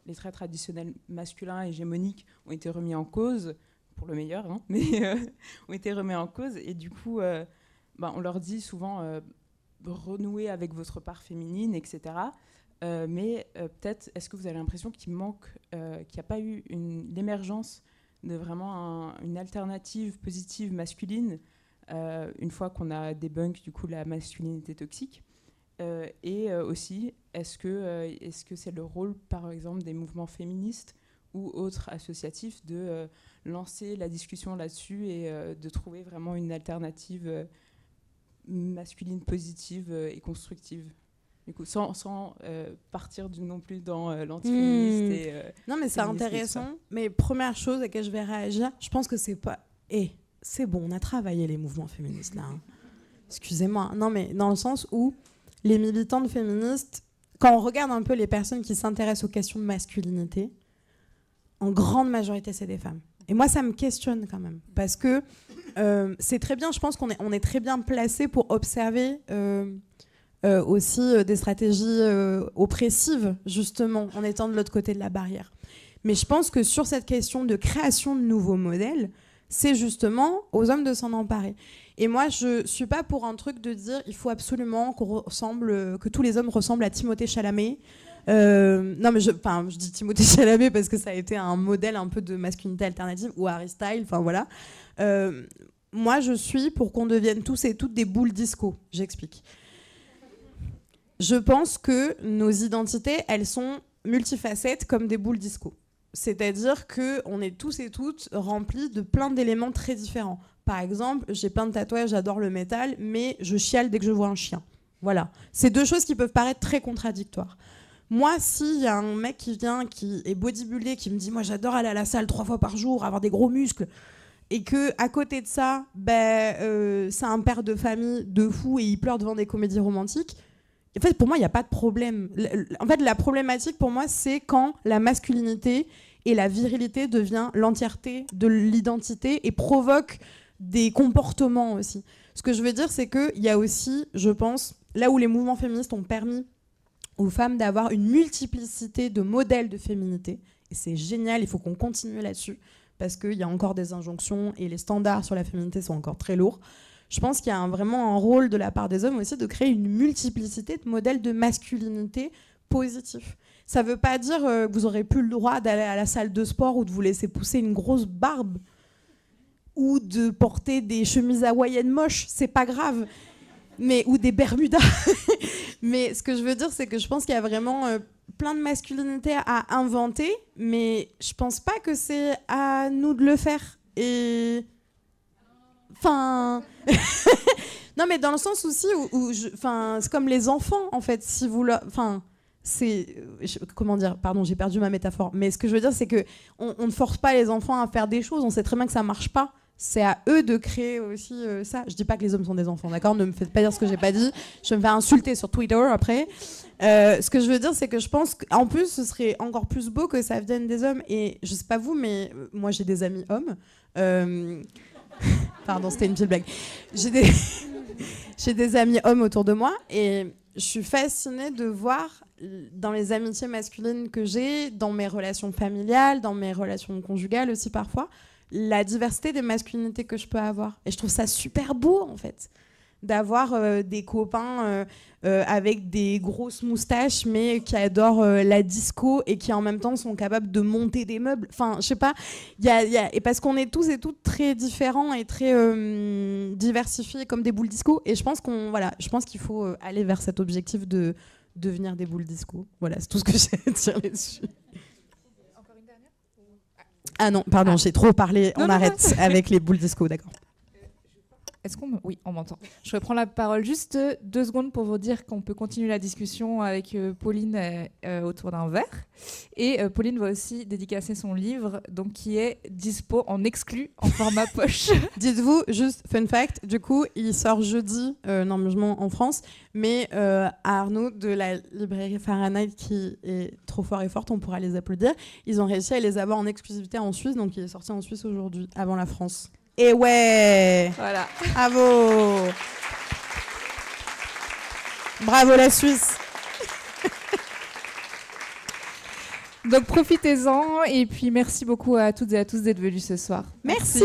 les traits traditionnels masculins hégémoniques ont été remis en cause, pour le meilleur, mais ont été remis en cause, et du coup, on leur dit souvent renouer avec votre part féminine, etc. Mais peut-être, est-ce que vous avez l'impression qu'il manque, qu'il n'y a pas eu l'émergence de vraiment une alternative positive masculine une fois qu'on a débunk du coup la masculinité toxique, et aussi est-ce que c'est le rôle par exemple des mouvements féministes ou autres associatifs de lancer la discussion là-dessus et de trouver vraiment une alternative masculine positive et constructive, du coup sans partir non plus dans l'antiféministe. Non mais c'est intéressant, mais première chose à laquelle je vais réagir, je pense que c'est pas... c'est bon, on a travaillé les mouvements féministes là. Excusez-moi. Non, mais dans le sens où les militantes féministes, quand on regarde un peu les personnes qui s'intéressent aux questions de masculinité, en grande majorité, c'est des femmes. Et moi, ça me questionne quand même. Parce que c'est très bien, je pense qu'on est très bien placé pour observer aussi des stratégies oppressives, justement, en étant de l'autre côté de la barrière. Mais je pense que sur cette question de création de nouveaux modèles, c'est justement aux hommes de s'en emparer. Et moi, je suis pas pour un truc de dire il faut absolument que tous les hommes ressemblent à Timothée Chalamet. Non, mais je dis Timothée Chalamet parce que ça a été un modèle un peu de masculinité alternative, ou Harry Styles, enfin voilà. Moi, je suis pour qu'on devienne tous et toutes des boules disco. J'explique. Je pense que nos identités, elles sont multifacettes comme des boules disco. C'est-à-dire qu'on est tous et toutes remplis de plein d'éléments très différents. Par exemple, j'ai plein de tatouages, j'adore le métal, mais je chiale dès que je vois un chien. Voilà. C'est deux choses qui peuvent paraître très contradictoires. Moi, s'il y a un mec qui vient, qui est bodybuildé, qui me dit « moi j'adore aller à la salle 3 fois par jour, avoir des gros muscles », et qu'à côté de ça, c'est un père de famille de fou et il pleure devant des comédies romantiques, en fait, pour moi, il n'y a pas de problème. En fait, la problématique, pour moi, c'est quand la masculinité et la virilité devient l'entièreté de l'identité et provoque des comportements aussi. Ce que je veux dire, c'est qu'il y a aussi, je pense, là où les mouvements féministes ont permis aux femmes d'avoir une multiplicité de modèles de féminité, et c'est génial, il faut qu'on continue là-dessus, parce qu'il y a encore des injonctions et les standards sur la féminité sont encore très lourds. Je pense qu'il y a vraiment un rôle de la part des hommes aussi de créer une multiplicité de modèles de masculinité positifs. Ça ne veut pas dire que vous n'aurez plus le droit d'aller à la salle de sport ou de vous laisser pousser une grosse barbe ou de porter des chemises hawaïennes moches, c'est pas grave, ou des bermudas. Mais ce que je veux dire, c'est que je pense qu'il y a vraiment plein de masculinités à inventer, mais je pense pas que c'est à nous de le faire. Et enfin, non, mais dans le sens aussi où c'est comme les enfants en fait. Si vous enfin, comment dire, pardon, j'ai perdu ma métaphore. Mais ce que je veux dire, c'est que on ne force pas les enfants à faire des choses. On sait très bien que ça marche pas. C'est à eux de créer aussi ça. Je dis pas que les hommes sont des enfants, d'accord ? Ne me faites pas dire ce que j'ai pas dit. Je vais me faire insulter sur Twitter après. Ce que je veux dire, c'est que je pense qu'en plus, ce serait encore plus beau que ça vienne des hommes. Et je sais pas vous, mais moi, j'ai des amis hommes. Pardon, c'était une petite blague. J'ai des amis hommes autour de moi et je suis fascinée de voir dans les amitiés masculines que j'ai, dans mes relations familiales, dans mes relations conjugales aussi parfois, la diversité des masculinités que je peux avoir. Et je trouve ça super beau, en fait, d'avoir des copains avec des grosses moustaches, mais qui adorent la disco et qui, en même temps, sont capables de monter des meubles. Enfin, je sais pas. Et parce qu'on est tous et toutes très différents et très diversifiés comme des boules disco. Et je pense qu'il faut aller vers cet objectif de devenir des boules disco. Voilà, c'est tout ce que j'ai à dire là-dessus. Ah non, pardon, j'ai trop parlé. On arrête avec les boules disco, d'accord. Est-ce qu'on Oui, on m'entend. Je reprends la parole juste 2 secondes pour vous dire qu'on peut continuer la discussion avec Pauline autour d'un verre. Et Pauline va aussi dédicacer son livre, donc qui est dispo en exclu en format poche. Dites-vous, juste fun fact, du coup, il sort jeudi, normalement en France, mais à Arnaud de la librairie Fahrenheit, qui est trop fort et forte, on pourra les applaudir. Ils ont réussi à les avoir en exclusivité en Suisse, donc il est sorti en Suisse aujourd'hui, avant la France. Et ouais, voilà. Bravo. Bravo la Suisse. Donc profitez-en et puis merci beaucoup à toutes et à tous d'être venus ce soir. Merci.